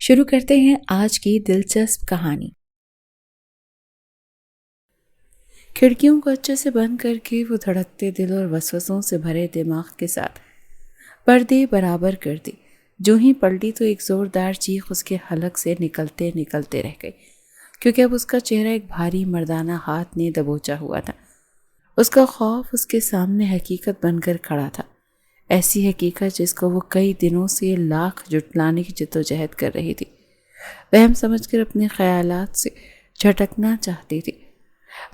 شروع کرتے ہیں آج کی دلچسپ کہانی۔ کھڑکیوں کو اچھے سے بند کر کے وہ دھڑکتے دل اور وسوسوں سے بھرے دماغ کے ساتھ پردے برابر کر دی۔ جو ہی پلٹی تو ایک زوردار چیخ اس کے حلق سے نکلتے نکلتے رہ گئی، کیونکہ اب اس کا چہرہ ایک بھاری مردانہ ہاتھ نے دبوچا ہوا تھا۔ اس کا خوف اس کے سامنے حقیقت بن کر کھڑا تھا، ایسی حقیقت جس کو وہ کئی دنوں سے لاکھ جھٹلانے کی جدوجہد کر رہی تھی، وہم سمجھ کر اپنے خیالات سے جھٹکنا چاہتی تھی،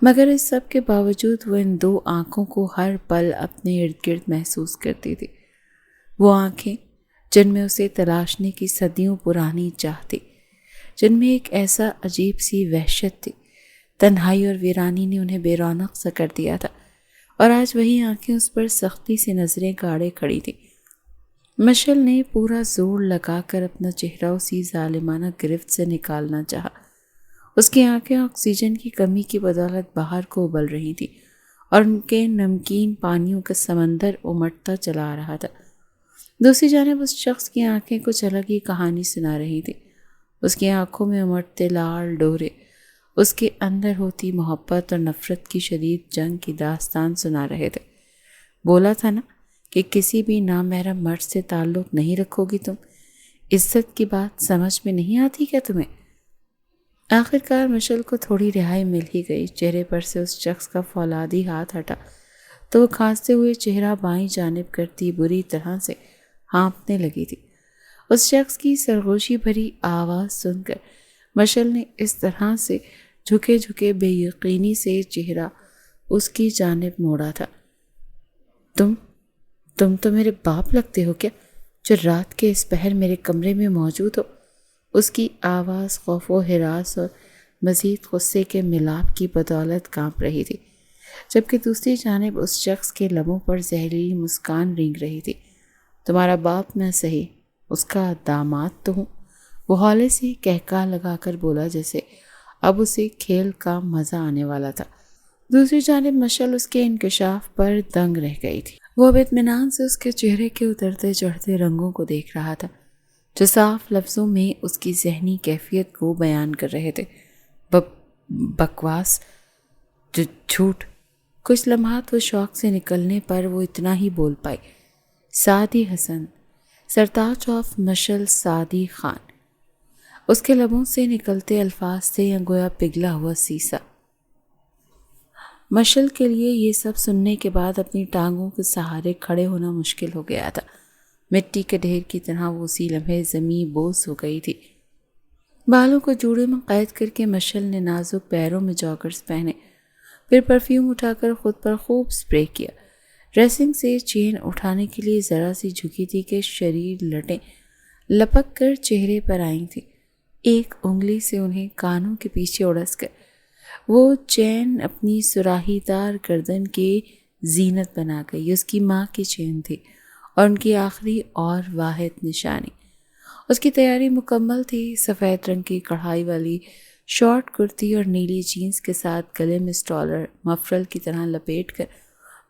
مگر اس سب کے باوجود وہ ان دو آنکھوں کو ہر پل اپنے ارد گرد محسوس کرتی تھی۔ وہ آنکھیں جن میں اسے تلاشنے کی صدیوں پرانی چاہ تھی، جن میں ایک ایسا عجیب سی وحشت تھی، تنہائی اور ویرانی نے انہیں بے رونق سا کر دیا تھا، اور آج وہی آنکھیں اس پر سختی سے نظریں گاڑے کھڑی تھی۔ مشعل نے پورا زور لگا کر اپنا چہرہ اسی ظالمانہ گرفت سے نکالنا چاہا۔ اس کی آنکھیں آکسیجن کی کمی کی بدولت باہر کو ابل رہی تھی اور ان کے نمکین پانیوں کا سمندر امٹتا چلا آ رہا تھا۔ دوسری جانب اس شخص کی آنکھیں کچھ الگ ہی کہانی سنا رہی تھی۔ اس کی آنکھوں میں امٹتے لال ڈورے اس کے اندر ہوتی محبت اور نفرت کی شدید جنگ کی داستان سنا رہے تھے۔ بولا تھا نا کہ کسی بھی نامحرم مرد سے تعلق نہیں رکھو گی تم، عزت کی بات سمجھ میں نہیں آتی کیا تمہیں؟ آخر کار مشعل کو تھوڑی رہائی مل ہی گئی۔ چہرے پر سے اس شخص کا فولادی ہاتھ ہٹا تو وہ کھانستے ہوئے چہرہ بائیں جانب کرتی بری طرح سے ہانپنے لگی تھی۔ اس شخص کی سرگوشی بھری آواز سن کر مشعل نے اس طرح سے جھکے جھکے بے یقینی سے چہرہ اس کی جانب موڑا تھا۔ تم تو میرے باپ لگتے ہو کیا، جو رات کے اس پہر میرے کمرے میں موجود ہو؟ اس کی آواز خوف و ہراس اور مزید غصے کے ملاپ کی بدولت کانپ رہی تھی، جبکہ دوسری جانب اس شخص کے لبوں پر زہریلی مسکان رینگ رہی تھی۔ تمہارا باپ نہ صحیح، اس کا داماد تو ہوں، وہ ہولے سے کہکا لگا کر بولا، جیسے اب اسے کھیل کا مزہ آنے والا تھا۔ دوسری جانب مشعل اس کے انکشاف پر دنگ رہ گئی تھی۔ وہ اب اطمینان سے اس کے چہرے کے اترتے چڑھتے رنگوں کو دیکھ رہا تھا، جو صاف لفظوں میں اس کی ذہنی کیفیت کو بیان کر رہے تھے۔ بکواس، جھوٹ۔ کچھ لمحات وہ شوق سے نکلنے پر وہ اتنا ہی بول پائی، سعدی حسن، سرتاج آف مشعل سعدی خان۔ اس کے لبوں سے نکلتے الفاظ تھے یا گویا پگھلا ہوا سیسا۔ مشعل کے لیے یہ سب سننے کے بعد اپنی ٹانگوں کے سہارے کھڑے ہونا مشکل ہو گیا تھا۔ مٹی کے ڈھیر کی طرح وہ اسی لمحے زمین بوس ہو گئی تھی۔ بالوں کو جوڑے میں قید کر کے مشعل نے نازک پیروں میں جاگرز پہنے، پھر پرفیوم اٹھا کر خود پر خوب سپرے کیا۔ ڈریسنگ سے چین اٹھانے کے لیے ذرا سی جھکی تھی کہ شریر لٹیں لپک کر چہرے پر آئی تھی۔ ایک انگلی سے انہیں کانوں کے پیچھے اڑس کر وہ چین اپنی سراہی دار گردن کے زینت بنا گئی۔ اس کی ماں کی چین تھی اور ان کی آخری اور واحد نشانی۔ اس کی تیاری مکمل تھی، سفید رنگ کی کڑھائی والی شارٹ کرتی اور نیلی جینز کے ساتھ گلے میں سٹالر مفرل کی طرح لپیٹ کر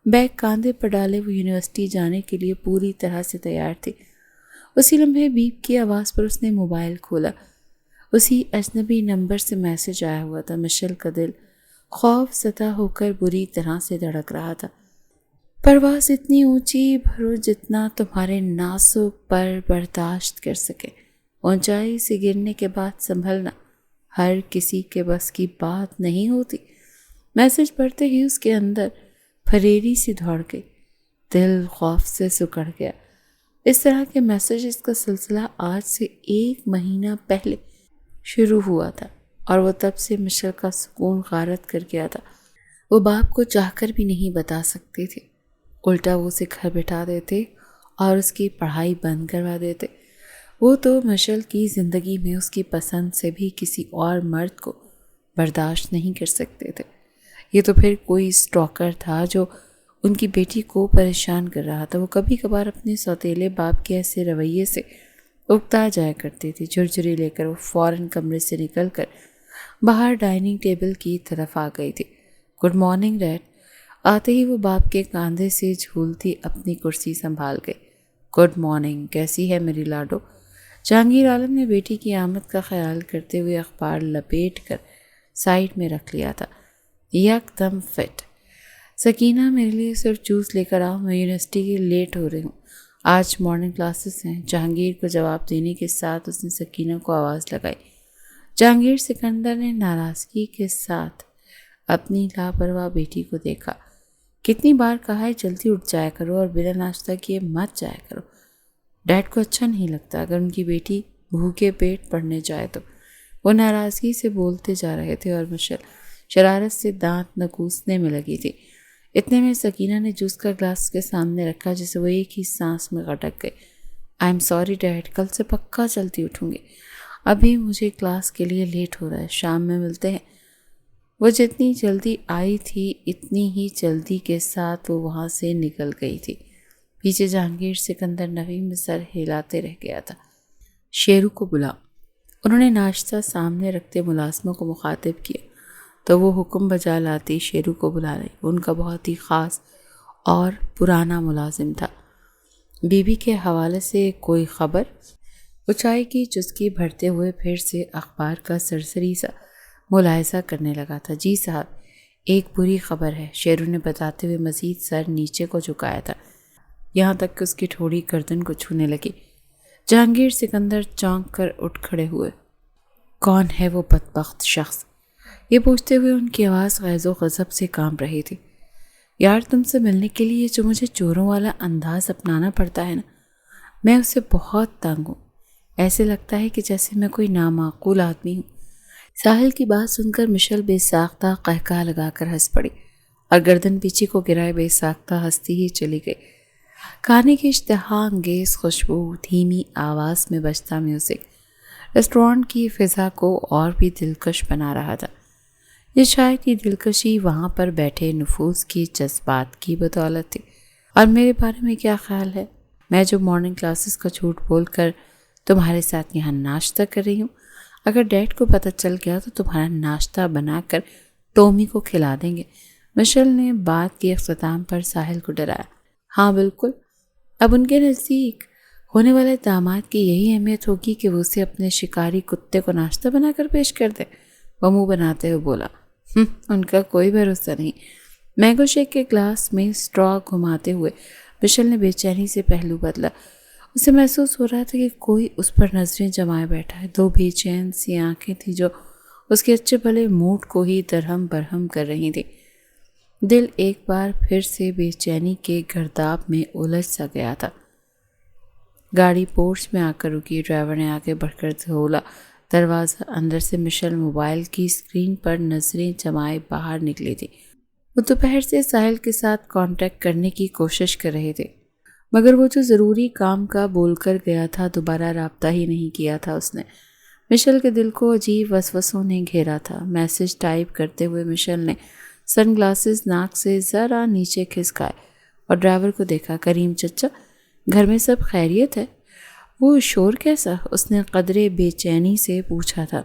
بیگ کاندھے پر ڈالے وہ یونیورسٹی جانے کے لیے پوری طرح سے تیار تھی۔ اسی لمحے بیپ کی آواز پر اس نے موبائل کھولا۔ اسی اجنبی نمبر سے میسج آیا ہوا تھا۔ مشعل کا دل خوف زدہ ہو کر بری طرح سے دھڑک رہا تھا۔ پرواز اتنی اونچی بھرو جتنا تمہارے نازک پر برداشت کر سکے، اونچائی سے گرنے کے بعد سنبھلنا ہر کسی کے بس کی بات نہیں ہوتی۔ میسج پڑھتے ہی اس کے اندر پھریری سی دوڑ گئی، دل خوف سے سکڑ گیا۔ اس طرح کے میسیجز کا سلسلہ آج سے 1 مہینہ پہلے شروع ہوا تھا اور وہ تب سے مشعل کا سکون غارت کر گیا تھا۔ وہ باپ کو چاہ کر بھی نہیں بتا سکتے تھے، الٹا وہ اسے گھر بٹھا دیتے اور اس کی پڑھائی بند کروا دیتے۔ وہ تو مشعل کی زندگی میں اس کی پسند سے بھی کسی اور مرد کو برداشت نہیں کر سکتے تھے۔ یہ تو پھر کوئی سٹاکر تھا جو ان کی بیٹی کو پریشان کر رہا تھا۔ وہ کبھی کبھار اپنے سوتیلے باپ کے ایسے رویے سے اکتا جایا کرتی تھی۔ جھرجھری لے کر وہ فوراً کمرے سے نکل کر باہر ڈائننگ ٹیبل کی طرف آ گئی تھی۔ Good morning dad. آتے ہی وہ باپ کے کاندھے سے جھولتی اپنی کرسی سنبھال گئی۔ گڈ مارننگ، کیسی ہے میری لاڈو؟ جہانگیر عالم نے بیٹی کی آمد کا خیال کرتے ہوئے اخبار لپیٹ کر سائڈ میں رکھ لیا تھا۔ یک دم فٹ۔ سکینہ میرے لیے صرف جوس لے کر آؤ، میں یونیورسٹی کے لیٹ ہو رہی ہوں، آج مارننگ کلاسز ہیں۔ جہانگیر کو جواب دینے کے ساتھ اس نے سکینہ کو آواز لگائی۔ جہانگیر سکندر نے ناراضگی کے ساتھ اپنی لاپرواہ بیٹی کو دیکھا۔ کتنی بار کہا ہے جلدی اٹھ جایا کرو اور بنا ناشتہ کیے مت جایا کرو، ڈیڈ کو اچھا نہیں لگتا اگر ان کی بیٹی بھوکے پیٹ پڑھنے جائے تو۔ وہ ناراضگی سے بولتے جا رہے تھے اور مشل شرارت سے دانت نکوسنے میں لگی تھی۔ اتنے میں سکینہ نے جوس کا گلاس اس کے سامنے رکھا جسے وہ ایک ہی سانس میں گھٹک گئی۔ آئی ایم سوری ڈیڈ، کل سے پکا جلدی اٹھوں گی، ابھی مجھے کلاس کے لیے لیٹ ہو رہا ہے، شام میں ملتے ہیں۔ وہ جتنی جلدی آئی تھی اتنی ہی جلدی کے ساتھ وہ وہاں سے نکل گئی تھی۔ پیچھے جہانگیر سکندر نوی میں سر ہلاتے رہ گیا تھا۔ شیرو کو بلا۔ انہوں نے ناشتہ سامنے رکھتے ملازموں کو مخاطب کیا تو وہ حکم بجا لاتی شیرو کو بلا رہی۔ ان کا بہت ہی خاص اور پرانا ملازم تھا۔ بیوی کے حوالے سے کوئی خبر؟ وہ چائے کی چسکی بھرتے ہوئے پھر سے اخبار کا سرسری سا ملاحظہ کرنے لگا تھا۔ جی صاحب، ایک بری خبر ہے، شیرو نے بتاتے ہوئے مزید سر نیچے کو جھکایا تھا، یہاں تک کہ اس کی ٹھوڑی گردن کو چھونے لگی۔ جہانگیر سکندر چونک کر اٹھ کھڑے ہوئے۔ کون ہے وہ بدبخت شخص؟ یہ پوچھتے ہوئے ان کی آواز غیظ و غضب سے کانپ رہی تھی۔ یار، تم سے ملنے کے لیے جو مجھے چوروں والا انداز اپنانا پڑتا ہے نا، میں اس سے بہت تنگ ہوں۔ ایسے لگتا ہے کہ جیسے میں کوئی نامعقول آدمی ہوں۔ ساحل کی بات سن کر مشل بے ساختہ قہقہ لگا کر ہنس پڑی اور گردن پیچھے کو گرائے بے ساختہ ہنستی ہی چلی گئی۔ کھانے کی اشتہا انگیز خوشبو، دھیمی آواز میں بجتا میوزک ریسٹورانٹ کی فضا کو اور بھی دلکش بنا رہا تھا۔ یہ شاید کی دلکشی وہاں پر بیٹھے نفوذ کی جذبات کی بدولت تھی۔ اور میرے بارے میں کیا خیال ہے؟ میں جو مارننگ کلاسز کا جھوٹ بول کر تمہارے ساتھ یہاں ناشتہ کر رہی ہوں، اگر ڈیڈ کو پتہ چل گیا تو تمہارا ناشتہ بنا کر ٹومی کو کھلا دیں گے۔ مشل نے بات کے اختتام پر ساحل کو ڈرایا۔ ہاں بالکل، اب ان کے نزدیک ہونے والے داماد کی یہی اہمیت ہوگی کہ وہ اسے اپنے شکاری کتے کو ناشتہ بنا کر پیش کر دے۔ وہ منہ بناتے ہوئے بولا، ان کا کوئی بھروسہ نہیں۔ مینگو شیک کے گلاس میں اسٹرا گھماتے ہوئے مشل نے بے چینی سے پہلو بدلا۔ اسے محسوس ہو رہا تھا کہ کوئی اس پر نظریں جمائے بیٹھا ہے۔ دو بے چین سی آنکھیں تھیں جو اس کے اچھے بھلے موڈ کو ہی درہم برہم کر رہی تھیں۔ دل ایک بار پھر سے بے چینی کے گرداب میں الجھ سا گیا تھا۔ گاڑی پورچ میں آ کر رکی۔ ڈرائیور نے آگے بڑھ کر کھولا دروازہ۔ اندر سے مشل موبائل کی اسکرین پر نظریں جمائے باہر نکلی تھی۔ وہ دوپہر سے ساحل کے ساتھ کانٹیکٹ کرنے کی کوشش کر رہے تھے، مگر وہ جو ضروری کام کا بول کر گیا تھا دوبارہ رابطہ ہی نہیں کیا تھا اس نے۔ مشل کے دل کو عجیب وسوسوں نے گھیرا تھا۔ میسج ٹائپ کرتے ہوئے مشل نے سن گلاسز ناک سے ذرا نیچے کھسکائے اور ڈرائیور کو دیکھا۔ کریم چچا، گھر میں سب خیریت ہے؟ وہ شور کیسا؟ اس نے قدرے بے چینی سے پوچھا تھا،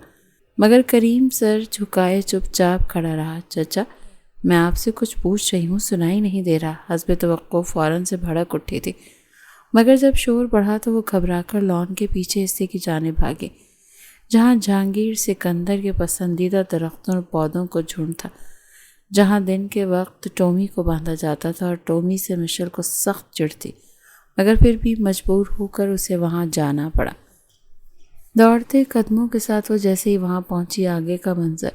مگر کریم سر جھکائے چپ چاپ کھڑا رہا۔ چچا، میں آپ سے کچھ پوچھ رہی ہوں، سنائی نہیں دے رہا۔ حسب توقع فوراً سے بھڑک اٹھی تھی، مگر جب شور بڑھا تو وہ گھبرا کر لان کے پیچھے حصے کی جانب بھاگی، جہاں جہانگیر سکندر کے پسندیدہ درختوں اور پودوں کو جھنڈ تھا، جہاں دن کے وقت ٹومی کو باندھا جاتا تھا اور ٹومی سے مشل کو سخت چڑ تھی، مگر پھر بھی مجبور ہو کر اسے وہاں جانا پڑا۔ دوڑتے قدموں کے ساتھ وہ جیسے ہی وہاں پہنچی، آگے کا منظر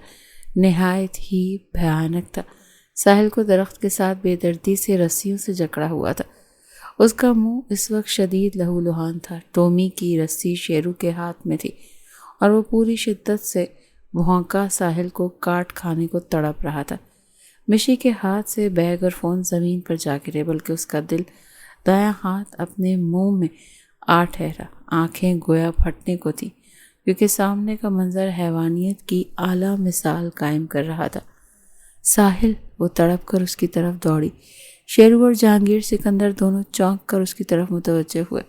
نہایت ہی بھیانک تھا۔ ساحل کو درخت کے ساتھ بے دردی سے رسیوں سے جکڑا ہوا تھا۔ اس کا منہ اس وقت شدید لہولہان تھا۔ ٹومی کی رسی شیرو کے ہاتھ میں تھی اور وہ پوری شدت سے بھونکا ساحل کو کاٹ کھانے کو تڑپ رہا تھا۔ مشی کے ہاتھ سے بیگ اور فون زمین پر جا گرے، بلکہ اس کا دل دایاں ہاتھ اپنے منہ میں آ ٹھہرا۔ آنکھیں گویا پھٹنے کو تھی، کیونکہ سامنے کا منظر حیوانیت کی اعلیٰ مثال قائم کر رہا تھا۔ ساحل، وہ تڑپ کر اس کی طرف دوڑی۔ شیرو اور جہانگیر سکندر دونوں چونک کر اس کی طرف متوجہ ہوئے۔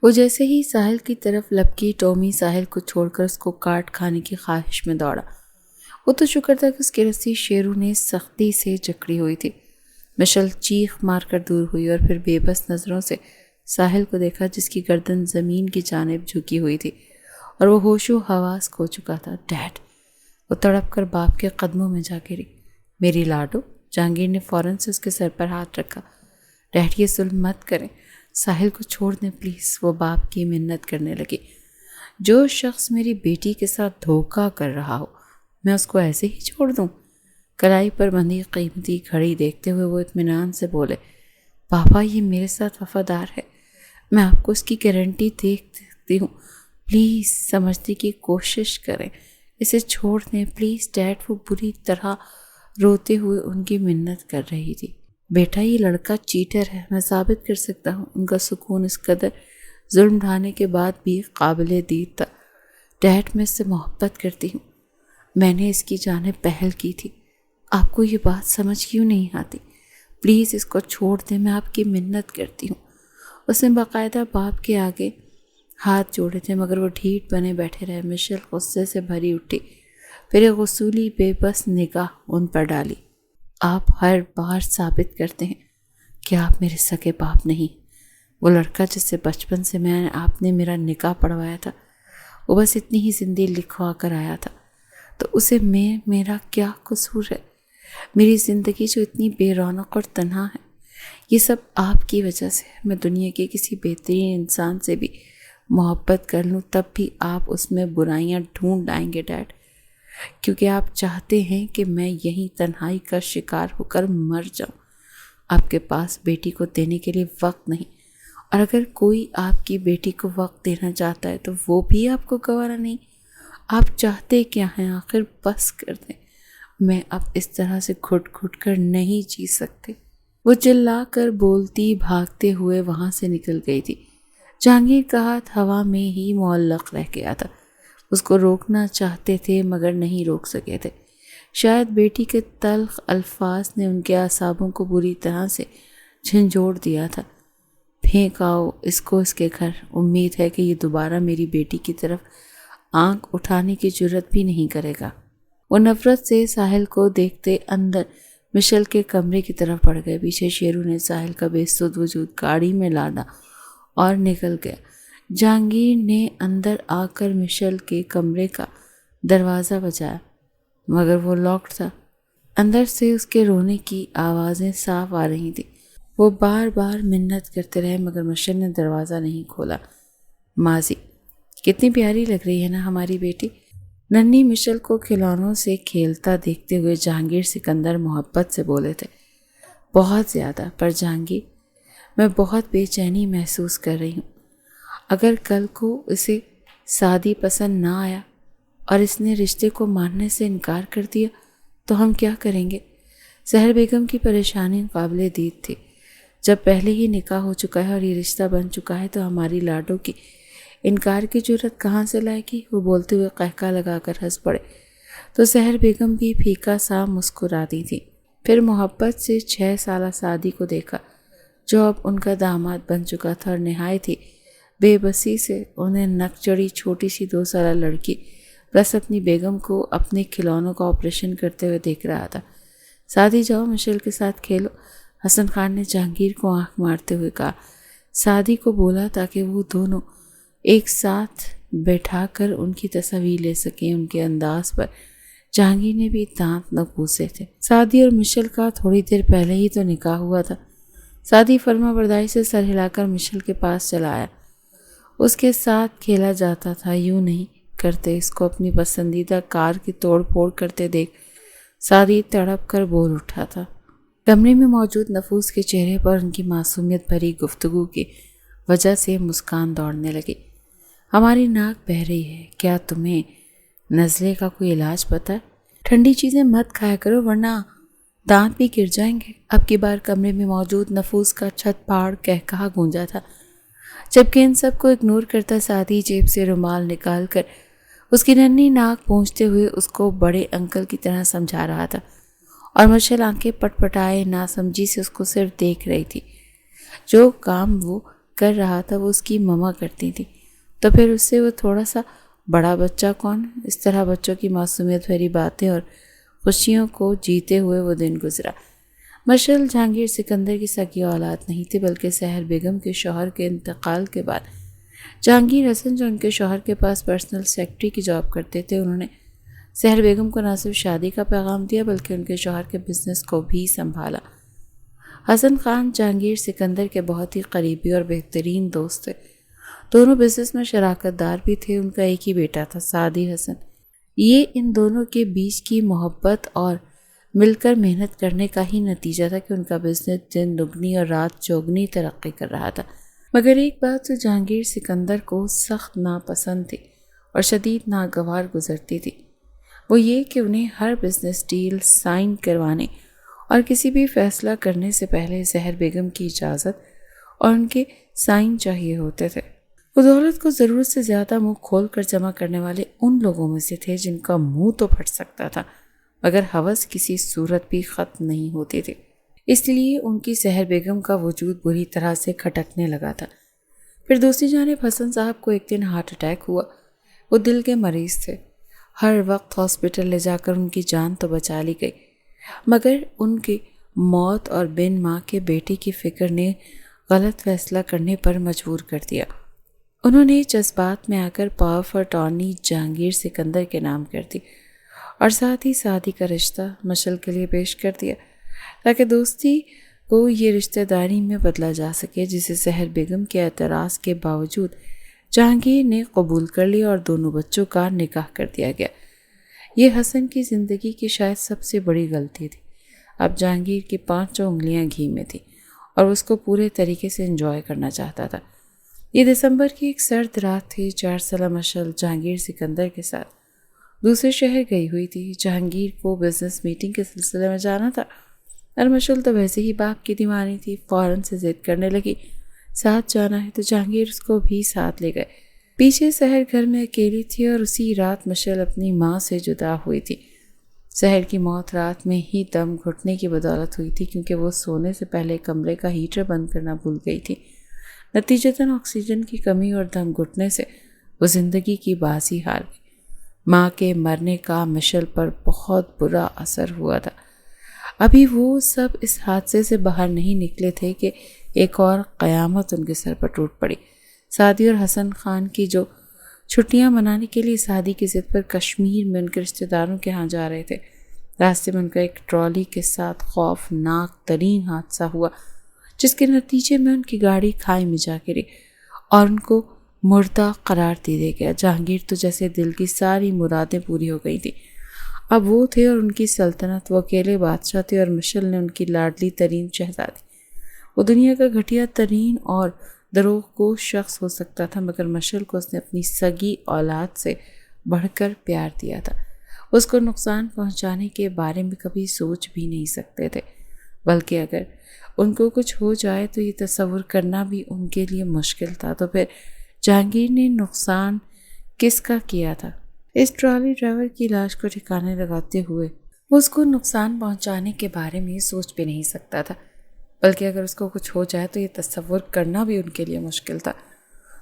وہ جیسے ہی ساحل کی طرف لپکی، ٹومی ساحل کو چھوڑ کر اس کو کاٹ کھانے کی خواہش میں دوڑا۔ وہ تو شکر تھا کہ اس کی رسی شیرو نے سختی سے جکڑی ہوئی تھی۔ مشل چیخ مار کر دور ہوئی اور پھر بے بس نظروں سے ساحل کو دیکھا جس کی گردن زمین کی جانب جھکی ہوئی تھی اور وہ ہوش و حواس کھو چکا تھا۔ ڈیڈ! وہ تڑپ کر باپ کے قدموں میں جا گری۔ میری لاڈو! جہانگیر نے فوراً سے اس کے سر پر ہاتھ رکھا۔ ڈیڈ یہ ظلم مت کریں، ساحل کو چھوڑ دیں پلیز، وہ باپ کی منت کرنے لگی۔ جو شخص میری بیٹی کے ساتھ دھوکہ کر رہا ہو میں اس کو ایسے ہی چھوڑ دوں؟ کلائی پر بندھی قیمتی گھڑی دیکھتے ہوئے وہ اطمینان سے بولے، پاپا یہ میرے ساتھ وفادار ہے، میں آپ کو اس کی گارنٹی دیتی ہوں، پلیز سمجھنے کی کوشش کریں، اسے چھوڑ دیں پلیز ڈیڈ۔ وہ بری طرح روتے ہوئے ان کی منت کر رہی تھی۔ بیٹا یہ لڑکا چیٹر ہے، میں ثابت کر سکتا ہوں۔ ان کا سکون اس قدر ظلم ڈھانے کے بعد بھی قابل دید تھا۔ ڈیڈ میں اس سے محبت کرتی ہوں، میں نے اس کی جانب پہل کی تھی، آپ کو یہ بات سمجھ کیوں نہیں آتی؟ پلیز اس کو چھوڑ دیں، میں آپ کی منت کرتی ہوں۔ اس نے باقاعدہ باپ کے آگے ہاتھ جوڑے تھے مگر وہ ڈھیٹ بنے بیٹھے رہے۔ مشل غصے سے بھری اٹھی، پھر ایک غصولی بے بس نگاہ ان پر ڈالی۔ آپ ہر بار ثابت کرتے ہیں کہ آپ میرے سگے باپ نہیں۔ وہ لڑکا جس سے بچپن سے آپ نے میرا نکاح پڑھوایا تھا وہ بس اتنی ہی زندگی لکھوا کر آیا تھا، تو اسے میرا کیا قصور ہے؟ میری زندگی جو اتنی بے رونق اور تنہا ہے یہ سب آپ کی وجہ سے ہے۔ میں دنیا کے کسی بہترین انسان سے بھی محبت کر لوں تب بھی آپ اس میں برائیاں ڈھونڈ آئیں گے ڈیڈ، کیونکہ آپ چاہتے ہیں کہ میں یہیں تنہائی کا شکار ہو کر مر جاؤں۔ آپ کے پاس بیٹی کو دینے کے لیے وقت نہیں، اور اگر کوئی آپ کی بیٹی کو وقت دینا چاہتا ہے تو وہ بھی آپ کو گوارا نہیں۔ آپ چاہتے کیا ہیں آخر؟ بس کر دیں، میں اب اس طرح سے گھٹ گھٹ کر نہیں جی سکتے۔ وہ چلا کر بولتی بھاگتے ہوئے وہاں سے نکل گئی تھی۔ جہانگیر کا ہاتھ ہوا میں ہی معلق رہ گیا تھا۔ اس کو روکنا چاہتے تھے مگر نہیں روک سکے تھے۔ شاید بیٹی کے تلخ الفاظ نے ان کے اعصابوں کو بری طرح سے جھنجھوڑ دیا تھا۔ پھینک آؤ اس کو اس کے گھر، امید ہے کہ یہ دوبارہ میری بیٹی کی طرف آنکھ اٹھانے کی جرت بھی نہیں کرے گا۔ وہ نفرت سے ساحل کو دیکھتے اندر مشل کے کمرے کی طرف بڑھ گئے۔ پیچھے شیرو نے ساحل کا بے سود وجود گاڑی میں لادا اور نکل گیا۔ جہانگیر نے اندر آ کر مشل کے کمرے کا دروازہ بجایا مگر وہ لاکڈ تھا۔ اندر سے اس کے رونے کی آوازیں صاف آ رہی تھیں۔ وہ بار بار منت کرتے رہے مگر مشل نے دروازہ نہیں کھولا۔ ماضی کتنی پیاری لگ رہی ہے نا ہماری بیٹی؟ ننھی مشل کو کھلونوں سے کھیلتا دیکھتے ہوئے جہانگیر سکندر محبت سے بولے تھے۔ بہت زیادہ، پر جہانگیر میں بہت بے چینی محسوس کر رہی ہوں۔ اگر کل کو اسے شادی پسند نہ آیا اور اس نے رشتے کو ماننے سے انکار کر دیا تو ہم کیا کریں گے؟ سحر بیگم کی پریشانی قابل دید تھی۔ جب پہلے ہی نکاح ہو چکا ہے اور یہ رشتہ بن چکا ہے تو ہماری لاڈو کی انکار کی جرت کہاں سے لائے گی؟ وہ بولتے ہوئے قہقہ لگا کر ہنس پڑے تو سحر بیگم بھی پھیکا سا مسکراتی تھی۔ پھر محبت سے 6 سالہ سعدی کو دیکھا جو اب ان کا داماد بن چکا تھا اور نہایت ہی بے بسی سے انہیں نک چڑھی چھوٹی سی 2 سالہ لڑکی بس اپنی بیگم کو اپنے کھلونوں کا آپریشن کرتے ہوئے دیکھ رہا تھا۔ سعدی جاؤ مشل کے ساتھ کھیلو، حسن خان نے جہانگیر کو آنکھ مارتے ہوئے کہا۔ سعدی کو بولا تاکہ وہ دونوں ایک ساتھ بیٹھا کر ان کی تصاویر لے سکیں۔ ان کے انداز پر جہانگیر نے بھی دانت نہ پوسے تھے۔ سعدی اور مشل کا تھوڑی دیر پہلے ہی تو نکاح ہوا تھا۔ سعدی فرما برداری سے سر ہلا کر مشل کے پاس چلا آیا۔ اس کے ساتھ کھیلا جاتا تھا، یوں نہیں کرتے اس کو اپنی پسندیدہ کار کی توڑ پھوڑ کرتے دیکھ سعدی تڑپ کر بول اٹھا تھا۔ کمرے میں موجود نفوس کے چہرے پر ان کی معصومیت بھری گفتگو کی وجہ سے مسکان دوڑنے لگی۔ ہماری ناک بہہ رہی ہے، کیا تمہیں نزلے کا کوئی علاج پتہ ہے؟ ٹھنڈی چیزیں مت کھایا کرو ورنہ دانت بھی گر جائیں گے۔ اب کی بار کمرے میں موجود نفوس کا چھت پھاڑ کہا گونجا تھا، جبکہ ان سب کو اگنور کرتا سعدی جیب سے رومال نکال کر اس کی ننھی ناک پونچھتے ہوئے اس کو بڑے انکل کی طرح سمجھا رہا تھا، اور مشل آنکھیں پٹ پٹائے ناسمجھی سے اس کو صرف دیکھ رہی تھی۔ جو کام وہ کر رہا تھا وہ اس کی مما کرتی تھی، تو پھر اس سے وہ تھوڑا سا بڑا بچہ کون؟ اس طرح بچوں کی معصومیت بھری باتیں اور خوشیوں کو جیتے ہوئے وہ دن گزرا۔ مشعل جہانگیر سکندر کی سگی اولاد نہیں تھی، بلکہ سحر بیگم کے شوہر کے انتقال کے بعد جہانگیر حسن جو ان کے شوہر کے پاس پرسنل سیکرٹری کی جاب کرتے تھے، انہوں نے سحر بیگم کو نہ صرف شادی کا پیغام دیا بلکہ ان کے شوہر کے بزنس کو بھی سنبھالا۔ حسن خان جہانگیر سکندر کے بہت ہی قریبی اور بہترین دوست تھے، دونوں بزنس میں شراکت دار بھی تھے۔ ان کا ایک ہی بیٹا تھا، سعدی حسن۔ یہ ان دونوں کے بیچ کی محبت اور مل کر محنت کرنے کا ہی نتیجہ تھا کہ ان کا بزنس دن دگنی اور رات چوگنی ترقی کر رہا تھا۔ مگر ایک بات جو جہانگیر سکندر کو سخت ناپسند تھی اور شدید ناگوار گزرتی تھی، وہ یہ کہ انہیں ہر بزنس ڈیل سائن کروانے اور کسی بھی فیصلہ کرنے سے پہلے سحر بیگم کی اجازت اور ان کے سائن چاہیے ہوتے تھے۔ وہ دولت کو ضرورت سے زیادہ منہ کھول کر جمع کرنے والے ان لوگوں میں سے تھے جن کا منہ تو پھٹ سکتا تھا مگر ہوس کسی صورت بھی ختم نہیں ہوتی تھی۔ اس لیے ان کی سحر بیگم کا وجود بری طرح سے کھٹکنے لگا تھا۔ پھر دوسری جانب حسن صاحب کو ایک دن ہارٹ اٹیک ہوا۔ وہ دل کے مریض تھے، ہر وقت ہاسپٹل لے جا کر ان کی جان تو بچا لی گئی مگر ان کی موت اور بن ماں کے بیٹے کی فکر نے غلط فیصلہ کرنے پر مجبور کر دیا۔ انہوں نے جذبات میں آ کر power of attorney Jahangir Sikandar کے نام کر دی اور ساتھ ہی شادی کا رشتہ مشعل کے لیے پیش کر دیا تاکہ دوستی کو یہ رشتہ داری میں بدلا جا سکے، جسے سحر بیگم کے اعتراض کے باوجود جہانگیر نے قبول کر لیا اور دونوں بچوں کا نکاح کر دیا گیا۔ یہ حسن کی زندگی کی شاید سب سے بڑی غلطی تھی۔ اب جہانگیر کی 5 انگلیاں گھی میں تھیں اور اس کو پورے طریقے سے انجوائے کرنا چاہتا تھا۔ یہ دسمبر کی ایک سرد رات تھی۔ 4 سالہ مشعل جہانگیر سکندر کے ساتھ دوسرے شہر گئی ہوئی تھی۔ جہانگیر کو بزنس میٹنگ کے سلسلے میں جانا تھا اور مشعل تو ویسے ہی باپ کی دیوانی تھی، فوراً سے ضد کرنے لگی ساتھ جانا ہے، تو جہانگیر اس کو بھی ساتھ لے گئے۔ پیچھے سحر گھر میں اکیلی تھی اور اسی رات مشعل اپنی ماں سے جدا ہوئی تھی۔ سحر کی موت رات میں ہی دم گھٹنے کی بدولت ہوئی تھی کیونکہ وہ سونے سے پہلے کمرے کا ہیٹر بند کرنا بھول گئی تھی۔ نتیجتاً آکسیجن کی کمی اور دم گھٹنے سے وہ زندگی کی بازی ہار گئی۔ ماں کے مرنے کا مشعل پر بہت برا اثر ہوا تھا۔ ابھی وہ سب اس حادثے سے باہر نہیں نکلے تھے کہ ایک اور قیامت ان کے سر پر ٹوٹ پڑی۔ سعدی اور حسن خان کی جو چھٹیاں منانے کے لیے سعدی کی ضد پر کشمیر میں ان کے رشتہ داروں کے ہاں جا رہے تھے، راستے میں ان کا ایک ٹرالی کے ساتھ خوفناک ترین حادثہ ہوا جس کے نتیجے میں ان کی گاڑی کھائی میں جا گری اور ان کو مردہ قرار دے دیا گیا۔ جہانگیر تو جیسے دل کی ساری مرادیں پوری ہو گئی تھیں، اب وہ تھے اور ان کی سلطنت، وہ اکیلے بادشاہ تھے اور مشعل نے ان کی لاڈلی ترین شہزادی۔ وہ دنیا کا گھٹیا ترین اور دروغ گو شخص ہو سکتا تھا مگر مشعل کو اس نے اپنی سگی اولاد سے بڑھ کر پیار دیا تھا۔ اس کو نقصان پہنچانے کے بارے میں کبھی سوچ بھی نہیں سکتے تھے، بلکہ اگر ان کو کچھ ہو جائے تو یہ تصور کرنا بھی ان کے لیے مشکل تھا۔ تو پھر جہانگیر نے نقصان کس کا کیا تھا؟ اس ٹرالی ڈرائیور کی لاش کو ٹھکانے لگاتے ہوئے وہ اس کو نقصان پہنچانے کے بارے میں سوچ بھی نہیں سکتا تھا، بلکہ اگر اس کو کچھ ہو جائے تو یہ تصور کرنا بھی ان کے لیے مشکل تھا۔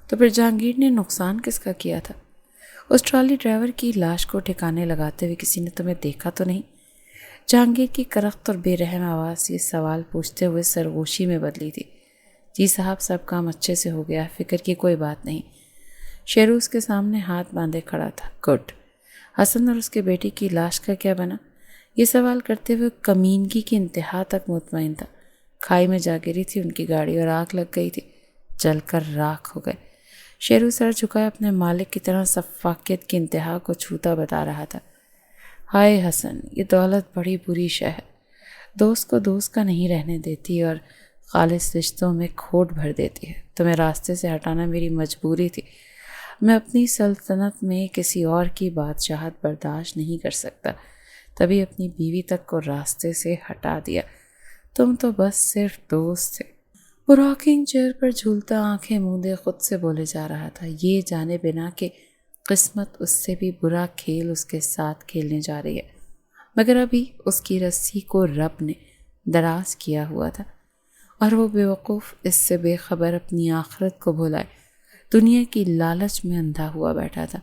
تو پھر جہانگیر نے نقصان کس کا کیا تھا؟ اس ٹرالی ڈرائیور کی لاش کو ٹھکانے لگاتے ہوئے کسی نے تمہیں دیکھا تو نہیں؟ جہانگیر کی کرخت اور بے رحم آواز یہ سوال پوچھتے ہوئے سرگوشی میں بدلی تھی۔ جی صاحب، سب کام اچھے سے ہو گیا، فکر کی کوئی بات نہیں۔ شیرو اس کے سامنے ہاتھ باندھے کھڑا تھا۔ گڈ۔ حسن اور اس کے بیٹی کی لاش کا کیا بنا؟ یہ سوال کرتے ہوئے کمینگی کی انتہا تک مطمئن تھا۔ کھائی میں جا گری تھی ان کی گاڑی اور آگ لگ گئی تھی، جل کر راکھ ہو گئے۔ شیرو سر جھکائے اپنے مالک کی طرح سفاکیت کی انتہا کو چھوتا بتا رہا تھا۔ ہائے حسن، یہ دولت بڑی بری شے ہے، دوست کو دوست کا نہیں رہنے دیتی اور خالص رشتوں میں کھوٹ بھر دیتی ہے۔ تمہیں راستے سے ہٹانا میری مجبوری تھی، میں اپنی سلطنت میں کسی اور کی بادشاہت برداشت نہیں کر سکتا، تبھی اپنی بیوی تک کو راستے سے ہٹا دیا، تم تو بس صرف دوست تھے۔ وہ راکنگ چیئر پر جھولتا آنکھیں موندے خود سے بولے جا رہا تھا، یہ جانے بنا کہ قسمت اس سے بھی برا کھیل اس کے ساتھ کھیلنے جا رہی ہے، مگر ابھی اس کی رسی کو رب نے دراز کیا ہوا تھا اور وہ بے وقوف اس سے بے خبر اپنی آخرت کو بھلائے دنیا کی لالچ میں اندھا ہوا بیٹھا تھا۔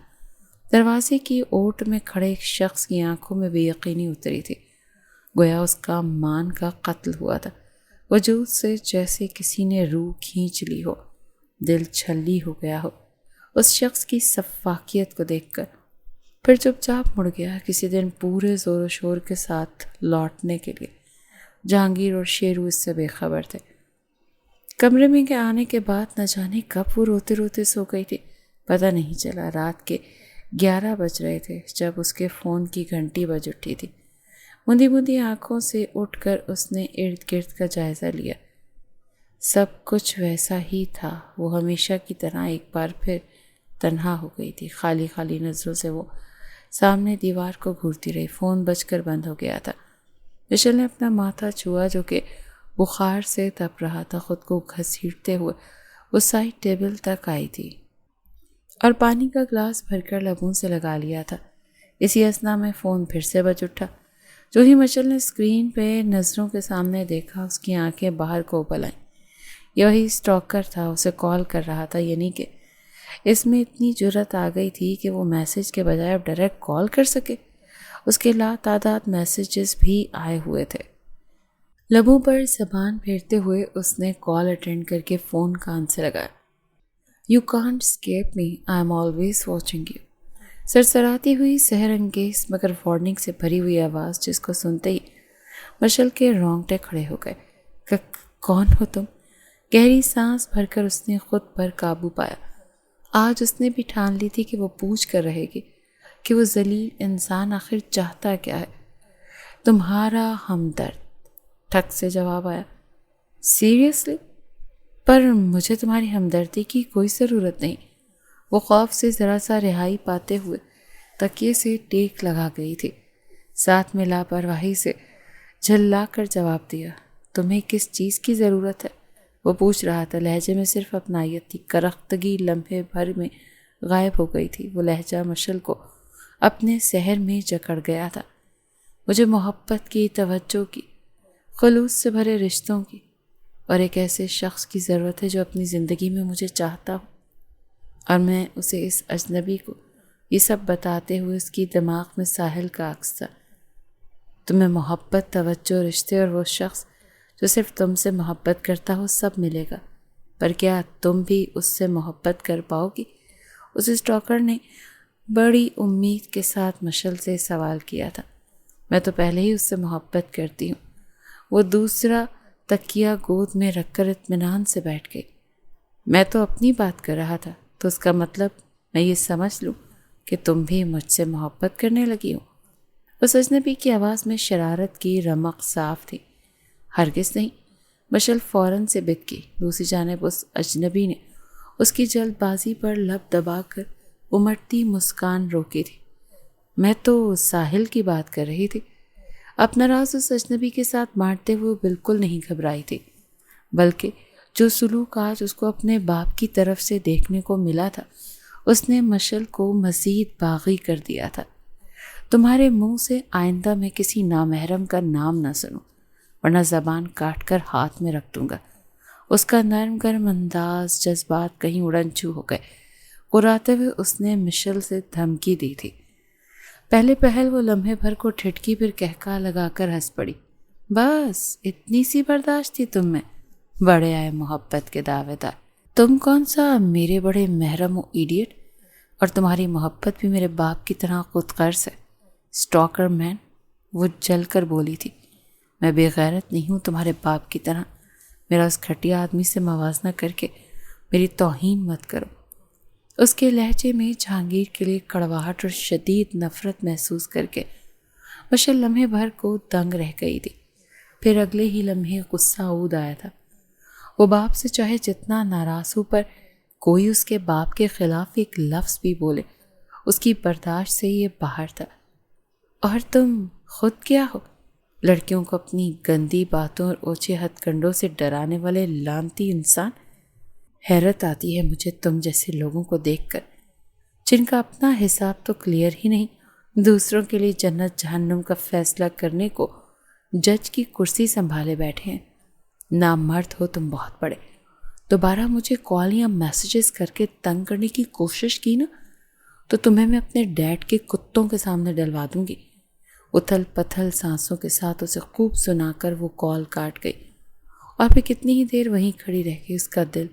دروازے کی اوٹ میں کھڑے ایک شخص کی آنکھوں میں بے یقینی اتری تھی۔ گویا اس کا مان کا قتل ہوا تھا۔ وجود سے جیسے کسی نے روح کھینچ لی ہو، دل چھلی ہو گیا ہو اس شخص کی سفاکیت کو دیکھ کر۔ پھر چپ چاپ مڑ گیا کسی دن پورے زور و شور کے ساتھ لوٹنے کے لیے۔ جہانگیر اور شیرو اس سے بے خبر تھے۔ کمرے میں کے آنے کے بعد نہ جانے کب وہ روتے روتے سو گئی تھی، پتہ نہیں چلا۔ رات کے 11 بج رہے تھے جب اس کے فون کی گھنٹی بج اٹھی تھی۔ مندی مندی آنکھوں سے اٹھ کر اس نے ارد گرد کا جائزہ لیا۔ سب کچھ ویسا ہی تھا۔ وہ ہمیشہ کی طرح ایک بار پھر تنہا ہو گئی تھی۔ خالی خالی نظروں سے وہ سامنے دیوار کو گھورتی رہی۔ فون بج کر بند ہو گیا تھا۔ مشل نے اپنا ماتھا چھوا جو کہ بخار سے تپ رہا تھا۔ خود کو گھسیٹتے ہوئے وہ سائڈ ٹیبل تک آئی تھی اور پانی کا گلاس بھر کر لبوں سے لگا لیا تھا۔ اسی اثنا میں فون پھر سے بج اٹھا۔ جو ہی مشل نے اسکرین پہ نظروں کے سامنے دیکھا، اس کی آنکھیں باہر کو ابل آئیں۔ یہ وہی اسٹاکر تھا، اسے کال کر رہا تھا، یعنی کہ اس میں اتنی جرت آ گئی تھی کہ وہ میسج کے بجائے اب ڈائریکٹ کال کر سکے۔ اس کے لاتعداد میسیجز بھی آئے ہوئے تھے۔ لبوں پر زبان پھیرتے ہوئے اس نے کال اٹینڈ کر کے فون کان سے لگایا۔ "You can't escape me. I'm always watching you." سرسراتی ہوئی سحر انگیز مگر وارننگ سے بھری ہوئی آواز جس کو سنتے ہی مشل کے رونگٹے کھڑے ہو گئے۔ کون ہو تم؟ گہری سانس بھر کر اس نے خود پر قابو پایا۔ آج اس نے بھی ٹھان لی تھی کہ وہ پوچھ کر رہے گی کہ وہ ذلیل انسان آخر چاہتا کیا ہے۔ "تمہارا ہمدرد." ٹھک سے جواب آیا۔ "سیریسلی؟ پر مجھے تمہاری ہمدردی کی کوئی ضرورت نہیں." وہ خوف سے ذرا سا رہائی پاتے ہوئے تکیے سے ٹیک لگا گئی تھی۔ ساتھ میں لاپرواہی سے جھلا کر جواب دیا۔ "تمہیں کس چیز کی ضرورت ہے؟" وہ پوچھ رہا تھا۔ لہجے میں صرف اپنائیت تھی۔ کرختگی لمحے بھر میں غائب ہو گئی تھی۔ وہ لہجہ مشل کو اپنے سحر میں جکڑ گیا تھا۔ "مجھے محبت کی، توجہ کی، خلوص سے بھرے رشتوں کی اور ایک ایسے شخص کی ضرورت ہے جو اپنی زندگی میں مجھے چاہتا ہو." اور میں اسے اس اجنبی کو یہ سب بتاتے ہوئے اس کی دماغ میں ساحل کا عکس تھا۔ "تمہیں محبت، توجہ، رشتے اور وہ شخص جو صرف تم سے محبت کرتا ہو سب ملے گا، پر کیا تم بھی اس سے محبت کر پاؤ گی؟" اس اسٹاکر نے بڑی امید کے ساتھ مشل سے سوال کیا تھا۔ "میں تو پہلے ہی اس سے محبت کرتی ہوں." وہ دوسرا تکیہ گود میں رکھ کر اطمینان سے بیٹھ گئی۔ "میں تو اپنی بات کر رہا تھا، تو اس کا مطلب میں یہ سمجھ لوں کہ تم بھی مجھ سے محبت کرنے لگی ہو." اس اجنبی کی آواز میں شرارت کی رمق صاف تھی۔ "ہرگز نہیں." مشل فوراً سے بک گئی۔ دوسری جانب اس اجنبی نے اس کی جلد بازی پر لب دبا کر امٹتی مسکان روکی تھی۔ "میں تو ساحل کی بات کر رہی تھی." اپنا راز اس اجنبی کے ساتھ بانٹتے ہوئے بالکل نہیں گھبرائی تھی، بلکہ جو سلوک آج اس کو اپنے باپ کی طرف سے دیکھنے کو ملا تھا اس نے مشل کو مزید باغی کر دیا تھا۔ "تمہارے منہ سے آئندہ میں کسی نامحرم کا نام نہ سنوں، ورنہ زبان کاٹ کر ہاتھ میں رکھ دوں گا." اس کا نرم گرم انداز، جذبات کہیں اڑن چھو ہو گئے۔ قراتے ہوئے اس نے مشل سے دھمکی دی تھی۔ پہلے پہل وہ لمحے بھر کو ٹھٹکی، پھر کہکا لگا کر ہنس پڑی۔ "بس اتنی سی برداشت تھی تم میں؟ بڑے آئے محبت کے دعوے دار۔ تم کون سا میرے بڑے محرم ہو ایڈیٹ، اور تمہاری محبت بھی میرے باپ کی طرح خود غرض ہے۔ اسٹاکر مین." وہ جل کر بولی تھی۔ "میں بے غیرت نہیں ہوں تمہارے باپ کی طرح۔ میرا اس گھٹیا آدمی سے موازنہ کر کے میری توہین مت کرو." اس کے لہجے میں جہانگیر کے لیے کڑواہٹ اور شدید نفرت محسوس کر کے مشل لمحے بھر کو دنگ رہ گئی تھی۔ پھر اگلے ہی لمحے غصہ عود آیا تھا۔ وہ باپ سے چاہے جتنا ناراض ہو، پر کوئی اس کے باپ کے خلاف ایک لفظ بھی بولے اس کی برداشت سے یہ باہر تھا۔ "اور تم خود کیا ہو؟ لڑکیوں کو اپنی گندی باتوں اور اوچھے ہتھ کنڈوں سے ڈرانے والے لعنتی انسان۔ حیرت آتی ہے مجھے تم جیسے لوگوں کو دیکھ کر، جن کا اپنا حساب تو کلیئر ہی نہیں، دوسروں کے لیے جنت جہنم کا فیصلہ کرنے کو جج کی کرسی سنبھالے بیٹھے ہیں۔ نامرد ہو تم بہت بڑے۔ دوبارہ مجھے کال یا میسیجز کر کے تنگ کرنے کی کوشش کی نا، تو تمہیں میں اپنے ڈیڈ کے کتوں کے سامنے ڈلوا دوں گی۔ اتھل پتھل سانسوں کے ساتھ اسے خوب سنا کر وہ کال کاٹ گئی، اور پھر کتنی ہی دیر وہیں کھڑی رہ گئی۔ اس کا دل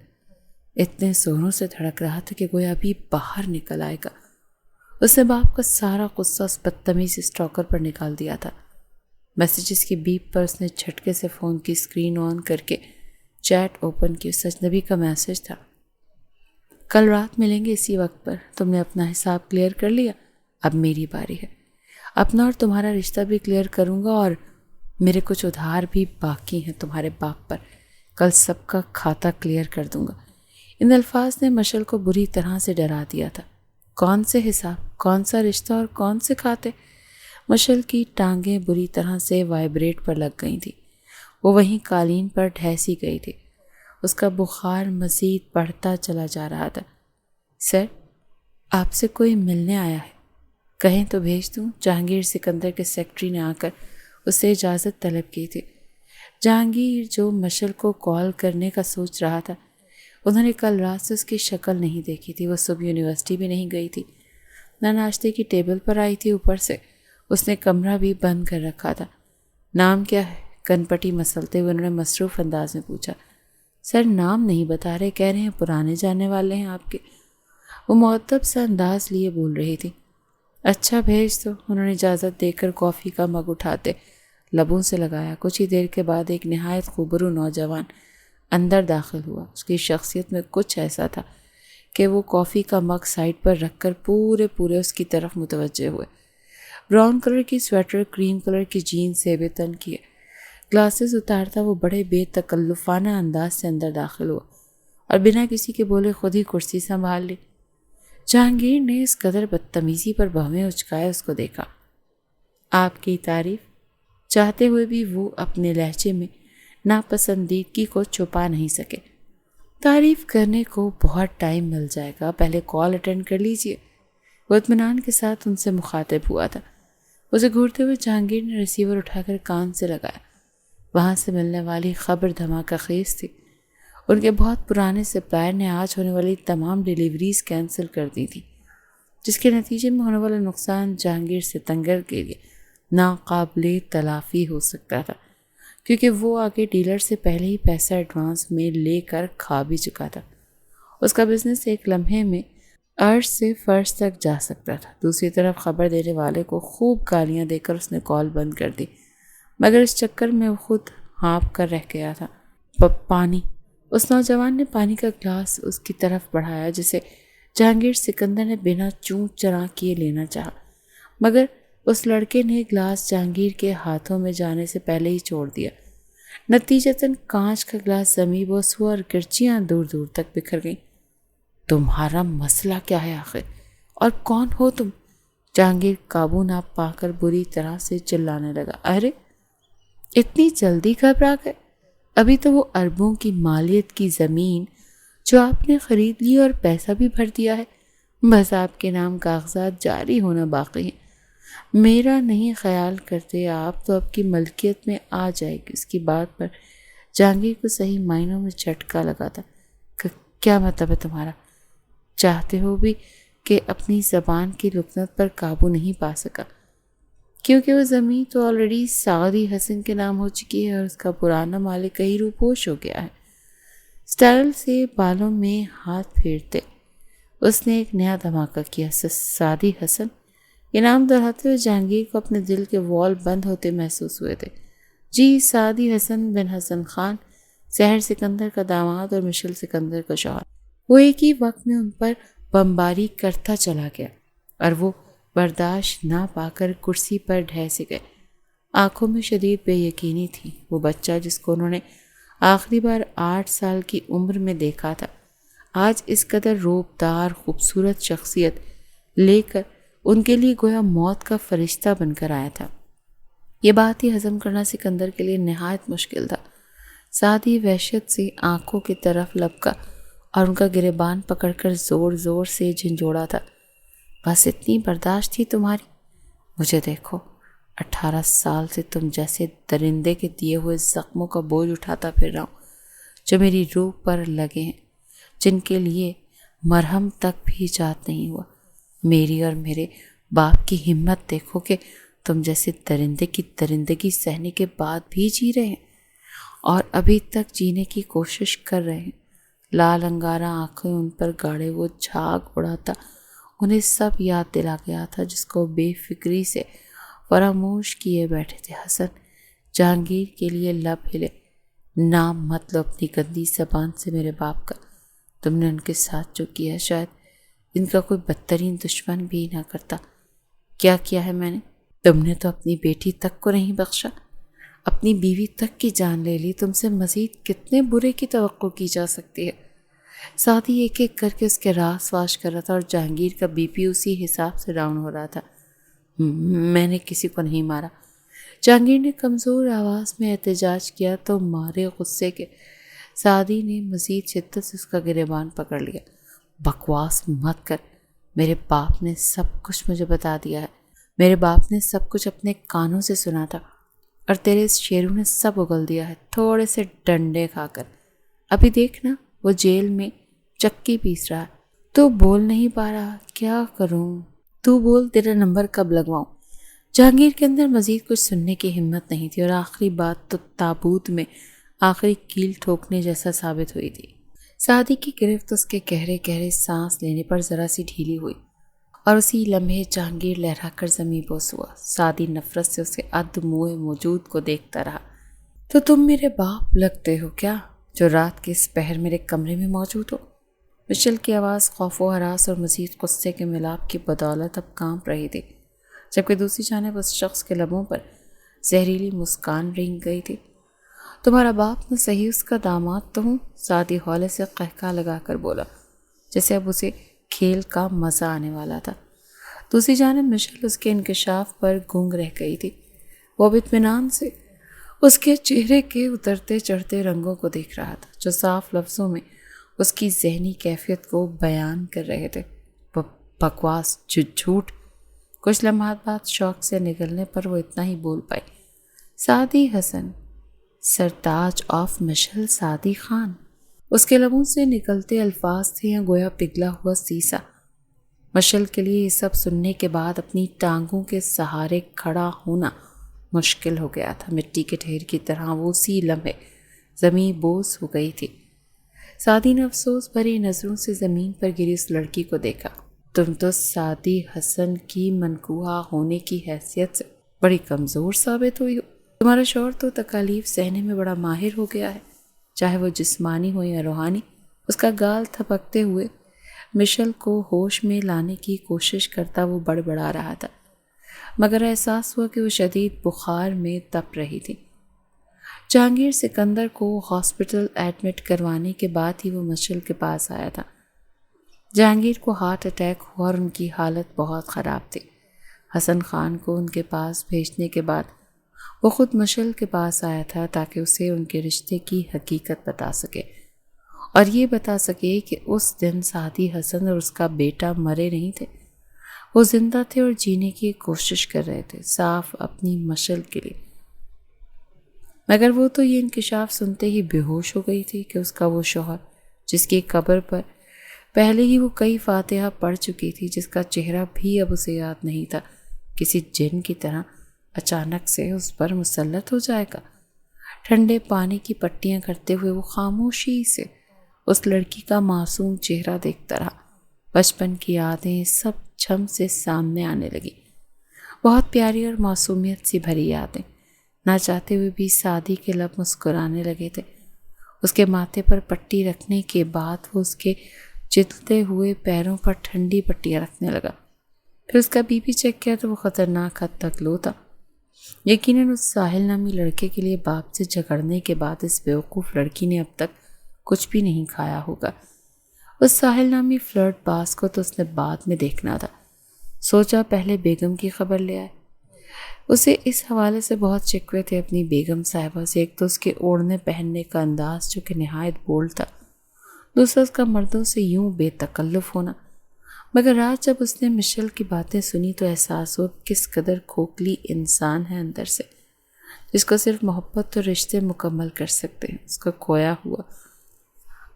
اتنے زوروں سے دھڑک رہا تھا کہ گویا ابھی باہر نکل آئے گا۔ اس نے باپ کا سارا غصہ اس بدتمیز اسٹاکر پر نکال دیا تھا۔ میسیجز کی بیپ پر اس نے جھٹکے سے فون کی اسکرین آن کر کے چیٹ اوپن کی۔ اس اجنبی کا میسج تھا، کل رات ملیں گے اسی وقت پر، تم نے اپنا حساب کلیئر کر لیا، اب میری باری ہے۔ اپنا اور تمہارا رشتہ بھی کلیئر کروں گا، اور میرے کچھ ادھار بھی باقی ہیں تمہارے باپ پر، کل سب کا کھاتا کلیئر کر دوں گا۔ ان الفاظ نے مشل کو بری طرح سے ڈرا دیا تھا۔ کون سے حساب، کون سا رشتہ اور کون سے کھاتے؟ مشل کی ٹانگیں بری طرح سے وائبریٹ پر لگ گئی تھیں۔ وہ وہیں قالین پر ڈھیسی گئی تھی۔ اس کا بخار مزید بڑھتا چلا جا رہا تھا۔ سر، آپ سے کوئی ملنے آیا ہے، کہیں تو بھیج دوں؟ جہانگیر سکندر کے سیکرٹری نے آ کر اس سے اجازت طلب کی تھی۔ جہانگیر جو مشل کو کال کرنے کا سوچ رہا تھا، انہوں نے کل رات سے اس کی شکل نہیں دیکھی تھی۔ وہ صبح یونیورسٹی بھی نہیں گئی تھی، نہ ناشتے کی ٹیبل پر آئی تھی، اوپر سے اس نے کمرہ بھی بند کر رکھا تھا۔ نام کیا ہے؟ کن پٹی مسلتے ہوئے انہوں نے مصروف انداز میں پوچھا۔ سر، نام نہیں بتا رہے، کہہ رہے ہیں پرانے جانے والے ہیں آپ کے۔ وہ معدب سا انداز لیے بول رہی تھی۔ اچھا بھیج دو، انہوں نے اجازت دے کر کافی کا مگ اٹھاتے لبوں سے لگایا۔ کچھ ہی دیر کے بعد ایک نہایت خوبرو نوجوان اندر داخل ہوا۔ اس کی شخصیت میں کچھ ایسا تھا کہ وہ کافی کا مگ سائڈ پر رکھ کر پورے اس کی طرف متوجہ ہوئے۔ براؤن کلر کی سویٹر، کریم کلر کی جینز زیب تن کیے، گلاسز اتارتا وہ بڑے بے تکلفانہ انداز سے اندر داخل ہوا اور بنا کسی کے بولے خود ہی کرسی سنبھال لی۔ جہانگیر نے اس قدر بدتمیزی پر بھویں اچکائے اس کو دیکھا۔ آپ کی تعریف چاہتے ہوئے بھی وہ اپنے لہجے میں ناپسندیدگی کو چھپا نہیں سکے۔ تعریف کرنے کو بہت ٹائم مل جائے گا، پہلے کال اٹینڈ کر لیجئے۔ وہ اطمینان کے ساتھ ان سے مخاطب ہوا تھا۔ اسے گھورتے ہوئے جہانگیر نے ریسیور اٹھا کر کان سے لگایا۔ وہاں سے ملنے والی خبر دھماکہ خیز تھی۔ ان کے بہت پرانے سپلائر نے آج ہونے والی تمام ڈیلیوریز کینسل کر دی تھی، جس کے نتیجے میں ہونے والا نقصان جہانگیر ستنگر کے لیے ناقابل تلافی ہو سکتا تھا، کیونکہ وہ آگے ڈیلر سے پہلے ہی پیسہ ایڈوانس میں لے کر کھا بھی چکا تھا۔ اس کا بزنس ایک لمحے میں عرش سے فرش تک جا سکتا تھا۔ دوسری طرف خبر دینے والے کو خوب گالیاں دے کر اس نے کال بند کر دی، مگر اس چکر میں وہ خود ہانپ کر رہ گیا تھا۔ پانی۔ اس نوجوان نے پانی کا گلاس اس کی طرف بڑھایا، جسے جہانگیر سکندر نے بنا چونک چرا کیے لینا چاہا، مگر اس لڑکے نے گلاس جہانگیر کے ہاتھوں میں جانے سے پہلے ہی چھوڑ دیا۔ نتیجتاً کانچ کا گلاس زمیں بوس ہوا اور گرچیاں دور دور تک بکھر گئیں۔ تمہارا مسئلہ کیا ہے آخر، اور کون ہو تم؟ جہانگیر قابو نہ پا کر بری طرح سے چلانے لگا۔ ارے اتنی جلدی گھبرا گئے؟ ابھی تو وہ اربوں کی مالیت کی زمین جو آپ نے خرید لی اور پیسہ بھی بھر دیا ہے، بس آپ کے نام کاغذات جاری ہونا باقی ہیں۔ میرا نہیں خیال کرتے آپ تو اب کی ملکیت میں آ جائے گی۔ اس کی بات پر جہانگیر کو صحیح معنوں میں جھٹکا لگا تھا۔ کیا مطلب ہے تمہارا؟ چاہتے ہو بھی کہ اپنی زبان کی لکنت پر قابو نہیں پا سکا، کیونکہ وہ زمین تو آلریڈی سعودی حسن کے نام ہو چکی ہے اور اس کا پرانا مالک کہیں روپوش ہو گیا ہے۔ سٹائل سے بالوں میں ہاتھ پھیرتے اس نے ایک نیا دھماکہ کیا۔ سعودی حسن؟ یہ نام دہراتے ہوئے جہانگیر کو اپنے دل کے وال بند ہوتے محسوس ہوئے تھے۔ جی، سعودی حسن بن حسن خان، سحر سکندر کا داماد اور مشل سکندر کا شوہر۔ وہ ایک ہی وقت میں ان پر بمباری کرتا چلا گیا اور وہ برداشت نہ پا کر کرسی پر ڈھیسے گئے۔ آنکھوں میں شدید بے یقینی تھی۔ وہ بچہ جس کو انہوں نے آخری بار 8 سال کی عمر میں دیکھا تھا، آج اس قدر روبدار خوبصورت شخصیت لے کر ان کے لیے گویا موت کا فرشتہ بن کر آیا تھا۔ یہ بات ہی ہضم کرنا سکندر کے لیے نہایت مشکل تھا۔ سعودی وحشت سے آنکھوں کی طرف لپکا اور ان کا گریبان پکڑ کر زور زور سے جھنجھوڑا تھا۔ بس اتنی برداشت تھی تمہاری؟ مجھے دیکھو، 18 سال سے تم جیسے درندے کے دیے ہوئے زخموں کا بوجھ اٹھاتا پھر رہا ہوں، جو میری روح پر لگے ہیں، جن کے لیے مرہم تک بھی ایجاد نہیں ہوا۔ میری اور میرے باپ کی ہمت دیکھو کہ تم جیسے درندے کی درندگی سہنے کے بعد بھی جی رہے ہیں اور ابھی تک جینے کی کوشش کر رہے ہیں۔ لال انگارہ آنکھیں ان پر گاڑے وہ جھاگ اڑاتا انہیں سب یاد دلا گیا تھا جس کو بے فکری سے فراموش کیے بیٹھے تھے حسن۔ جہانگیر کے لیے لب ہلے۔ نام مت لو اپنی گندی زبان سے میرے باپ کا۔ تم نے ان کے ساتھ جو کیا شاید ان کا کوئی بدترین دشمن بھی نہ کرتا۔ کیا کیا ہے میں نے؟ تم نے تو اپنی بیٹی تک کو نہیں بخشا، اپنی بیوی تک کی جان لے لی۔ تم سے مزید کتنے برے کی توقع کی جا سکتی ہے؟ ساتھی ایک ایک کر کے اس کے راز واش کر رہا تھا اور جہانگیر کا بی پی اسی حساب سے ڈاؤن ہو رہا تھا۔ میں نے کسی کو نہیں مارا، جہانگیر نے کمزور آواز میں احتجاج کیا تو مارے غصے کے سعدی نے مزید شدت سے اس کا گریبان پکڑ لیا۔ بکواس مت کر، میرے باپ نے سب کچھ مجھے بتا دیا ہے، میرے باپ نے سب کچھ اپنے کانوں سے سنا تھا اور تیرے اس شیرو نے سب اگل دیا ہے تھوڑے سے ڈنڈے کھا کر۔ ابھی دیکھنا وہ جیل میں چکی پیس رہا ہے، تو بول نہیں پا رہا، کیا کروں؟ تو بول تیرا نمبر کب لگواؤں؟ جہانگیر کے اندر مزید کچھ سننے کی ہمت نہیں تھی اور آخری بات تو تابوت میں آخری کیل ٹھوکنے جیسا ثابت ہوئی تھی۔ سعدی کی گرفت اس کے گہرے گہرے سانس لینے پر ذرا سی ڈھیلی ہوئی اور اسی لمحے جہانگیر لہرا کر زمیں بوس ہوا۔ سعدی نفرت سے اسے ادموئے موجود کو دیکھتا رہا۔ تو تم میرے باپ لگتے ہو کیا جو رات کے اس پہر میرے کمرے میں موجود ہو؟ مشل کی آواز خوف و ہراس اور مزید غصے کے ملاپ کی بدولت اب کانپ رہی تھی، جبکہ دوسری جانب اس شخص کے لبوں پر زہریلی مسکان رنگ گئی تھی۔ تمہارا باپ نہ صحیح اس کا داماد تو ہوں، سعدی ہولے سے قہقہ لگا کر بولا جیسے اب اسے کھیل کا مزہ آنے والا تھا۔ دوسری جانب مشل اس کے انکشاف پر گونگ رہ گئی تھی۔ وہ اب اطمینان سے اس کے چہرے کے اترتے چڑھتے رنگوں کو دیکھ رہا تھا جو صاف لفظوں میں اس کی ذہنی کیفیت کو بیان کر رہے تھے۔ بکواس، جھوٹ۔ کچھ لمحات بعد شوق سے نگلنے پر وہ اتنا ہی بول پائی، سعدی حسن، سرتاج آف مشل سعدی خان۔ اس کے لبوں سے نکلتے الفاظ تھے یا گویا پگھلا ہوا سیسا۔ مشل کے لیے یہ سب سننے کے بعد اپنی ٹانگوں کے سہارے کھڑا ہونا مشکل ہو گیا تھا۔ مٹی کے ڈھیر کی طرح وہ اسی لمحے زمیں بوس ہو گئی تھی۔ سعدی نے افسوس بھری نظروں سے زمین پر گری اس لڑکی کو دیکھا۔ تم تو سعدی حسن کی منکوحہ ہونے کی حیثیت سے بڑی کمزور ثابت ہوئی ہو۔ تمہارا شوہر تو تکالیف سہنے میں بڑا ماہر ہو گیا ہے، چاہے وہ جسمانی ہو یا روحانی۔ اس کا گال تھپکتے ہوئے مشل کو ہوش میں لانے کی کوشش کرتا وہ بڑبڑا رہا تھا، مگر احساس ہوا کہ وہ شدید بخار میں تپ رہی تھی۔ جہانگیر سکندر کو ہاسپٹل ایڈمٹ کروانے کے بعد ہی وہ مشل کے پاس آیا تھا۔ جہانگیر کو ہارٹ اٹیک ہوا اور ان کی حالت بہت خراب تھی۔ حسن خان کو ان کے پاس بھیجنے کے بعد وہ خود مشل کے پاس آیا تھا تاکہ اسے ان کے رشتے کی حقیقت بتا سکے اور یہ بتا سکے کہ اس دن سعدی حسن اور اس کا بیٹا مرے نہیں تھے، وہ زندہ تھے اور جینے کی کوشش کر رہے تھے، صاف اپنی مشل کے لیے۔ مگر وہ تو یہ انکشاف سنتے ہی بے ہوش ہو گئی تھی کہ اس کا وہ شوہر جس کی قبر پر پہلے ہی وہ کئی فاتحہ پڑھ چکی تھی، جس کا چہرہ بھی اب اسے یاد نہیں تھا، کسی جن کی طرح اچانک سے اس پر مسلط ہو جائے گا۔ ٹھنڈے پانی کی پٹیاں کرتے ہوئے وہ خاموشی سے اس لڑکی کا معصوم چہرہ دیکھتا رہا۔ بچپن کی یادیں سب چھم سے سامنے آنے لگی، بہت پیاری اور معصومیت سی بھری یادیں۔ نہ چاہتے ہوئے بھی سعدی کے لب مسکرانے لگے تھے۔ اس کے ماتھے پر پٹی رکھنے کے بعد وہ اس کے چلتے ہوئے پیروں پر ٹھنڈی پٹیاں رکھنے لگا۔ پھر اس کا بی پی چیک کیا تو وہ خطرناک حد تک لو تھا۔ یقیناً اس ساحل نامی لڑکے کے لیے باپ سے جھگڑنے کے بعد اس بیوقوف لڑکی نے اب تک کچھ بھی نہیں کھایا ہوگا۔ اس ساحل نامی فلرٹ باز کو تو اس نے بعد میں دیکھنا تھا، سوچا پہلے بیگم کی خبر لے آئے۔ اسے اس حوالے سے بہت شکوے تھے اپنی بیگم صاحبہ سے، ایک تو اس کے اوڑھنے پہننے کا انداز جو کہ نہایت بولڈ تھا، دوسرا اس کا مردوں سے یوں بے تکلف ہونا۔ مگر آج جب اس نے مشل کی باتیں سنی تو احساس ہوا کس قدر کھوکھلی انسان ہے اندر سے، جس کو صرف محبت اور رشتے مکمل کر سکتے ہیں، اس کا کھویا ہوا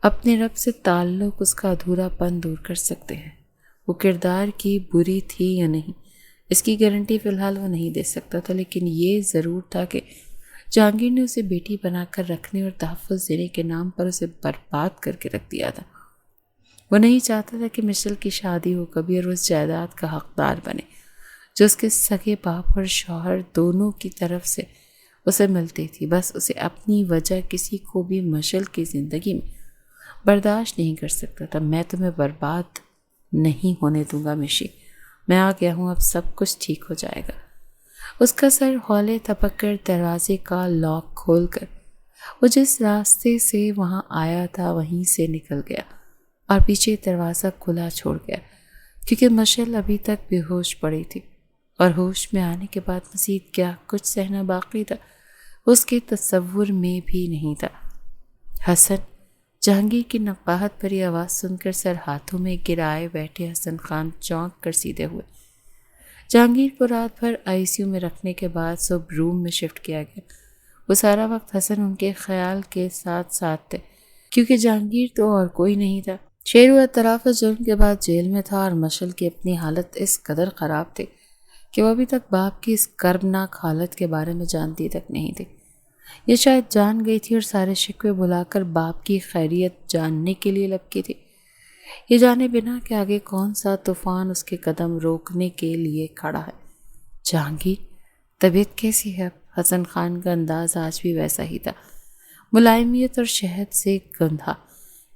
اپنے رب سے تعلق، اس کا ادھورا پن دور کر سکتے ہیں۔ وہ کردار کی بری تھی یا نہیں، اس کی گارنٹی فی الحال وہ نہیں دے سکتا تھا، لیکن یہ ضرور تھا کہ جہانگیر نے اسے بیٹی بنا کر رکھنے اور تحفظ دینے کے نام پر اسے برباد کر کے رکھ دیا تھا۔ وہ نہیں چاہتا تھا کہ مشل کی شادی ہو کبھی اور اس جائیداد کا حقدار بنے جو اس کے سگے باپ اور شوہر دونوں کی طرف سے اسے ملتی تھی۔ بس اسے اپنی وجہ کسی کو بھی مشل کی زندگی میں برداشت نہیں کر سکتا تھا۔ میں تمہیں برباد نہیں ہونے دوں گا مشی، میں آ گیا ہوں، اب سب کچھ ٹھیک ہو جائے گا۔ اس کا سر ہولے تھپک کر دروازے کا لاک کھول کر وہ جس راستے سے وہاں آیا تھا وہیں سے نکل گیا اور پیچھے دروازہ کھلا چھوڑ گیا، کیونکہ مشل ابھی تک بے ہوش پڑی تھی اور ہوش میں آنے کے بعد مزید کیا کچھ سہنا باقی تھا اس کے تصور میں بھی نہیں تھا۔ حسن! جہانگیر کی نقاہت بھری آواز سن کر سر ہاتھوں میں گرائے بیٹھے حسن خان چونک کر سیدھے ہوئے۔ جہانگیر کو رات بھر ICU میں رکھنے کے بعد صبح روم میں شفٹ کیا گیا۔ وہ سارا وقت حسن ان کے خیال کے ساتھ ساتھ تھے، کیونکہ جہانگیر تو اور کوئی نہیں تھا۔ شیرو اعتراف جرم کے بعد جیل میں تھا اور مشل کی اپنی حالت اس قدر خراب تھی کہ وہ ابھی تک باپ کی اس کربناک حالت کے بارے میں جانتی تک نہیں تھی۔ یہ شاید جان گئی تھی اور سارے شکوے بلا کر باپ کی خیریت جاننے کے لیے لپکی تھی، یہ جانے بنا کہ آگے کون سا طوفان اس کے قدم روکنے کے لیے کھڑا ہے۔ جہانگیر! طبیعت کیسی ہے اب؟ حسن خان کا انداز آج بھی ویسا ہی تھا، ملائمیت اور شہد سے گندھا۔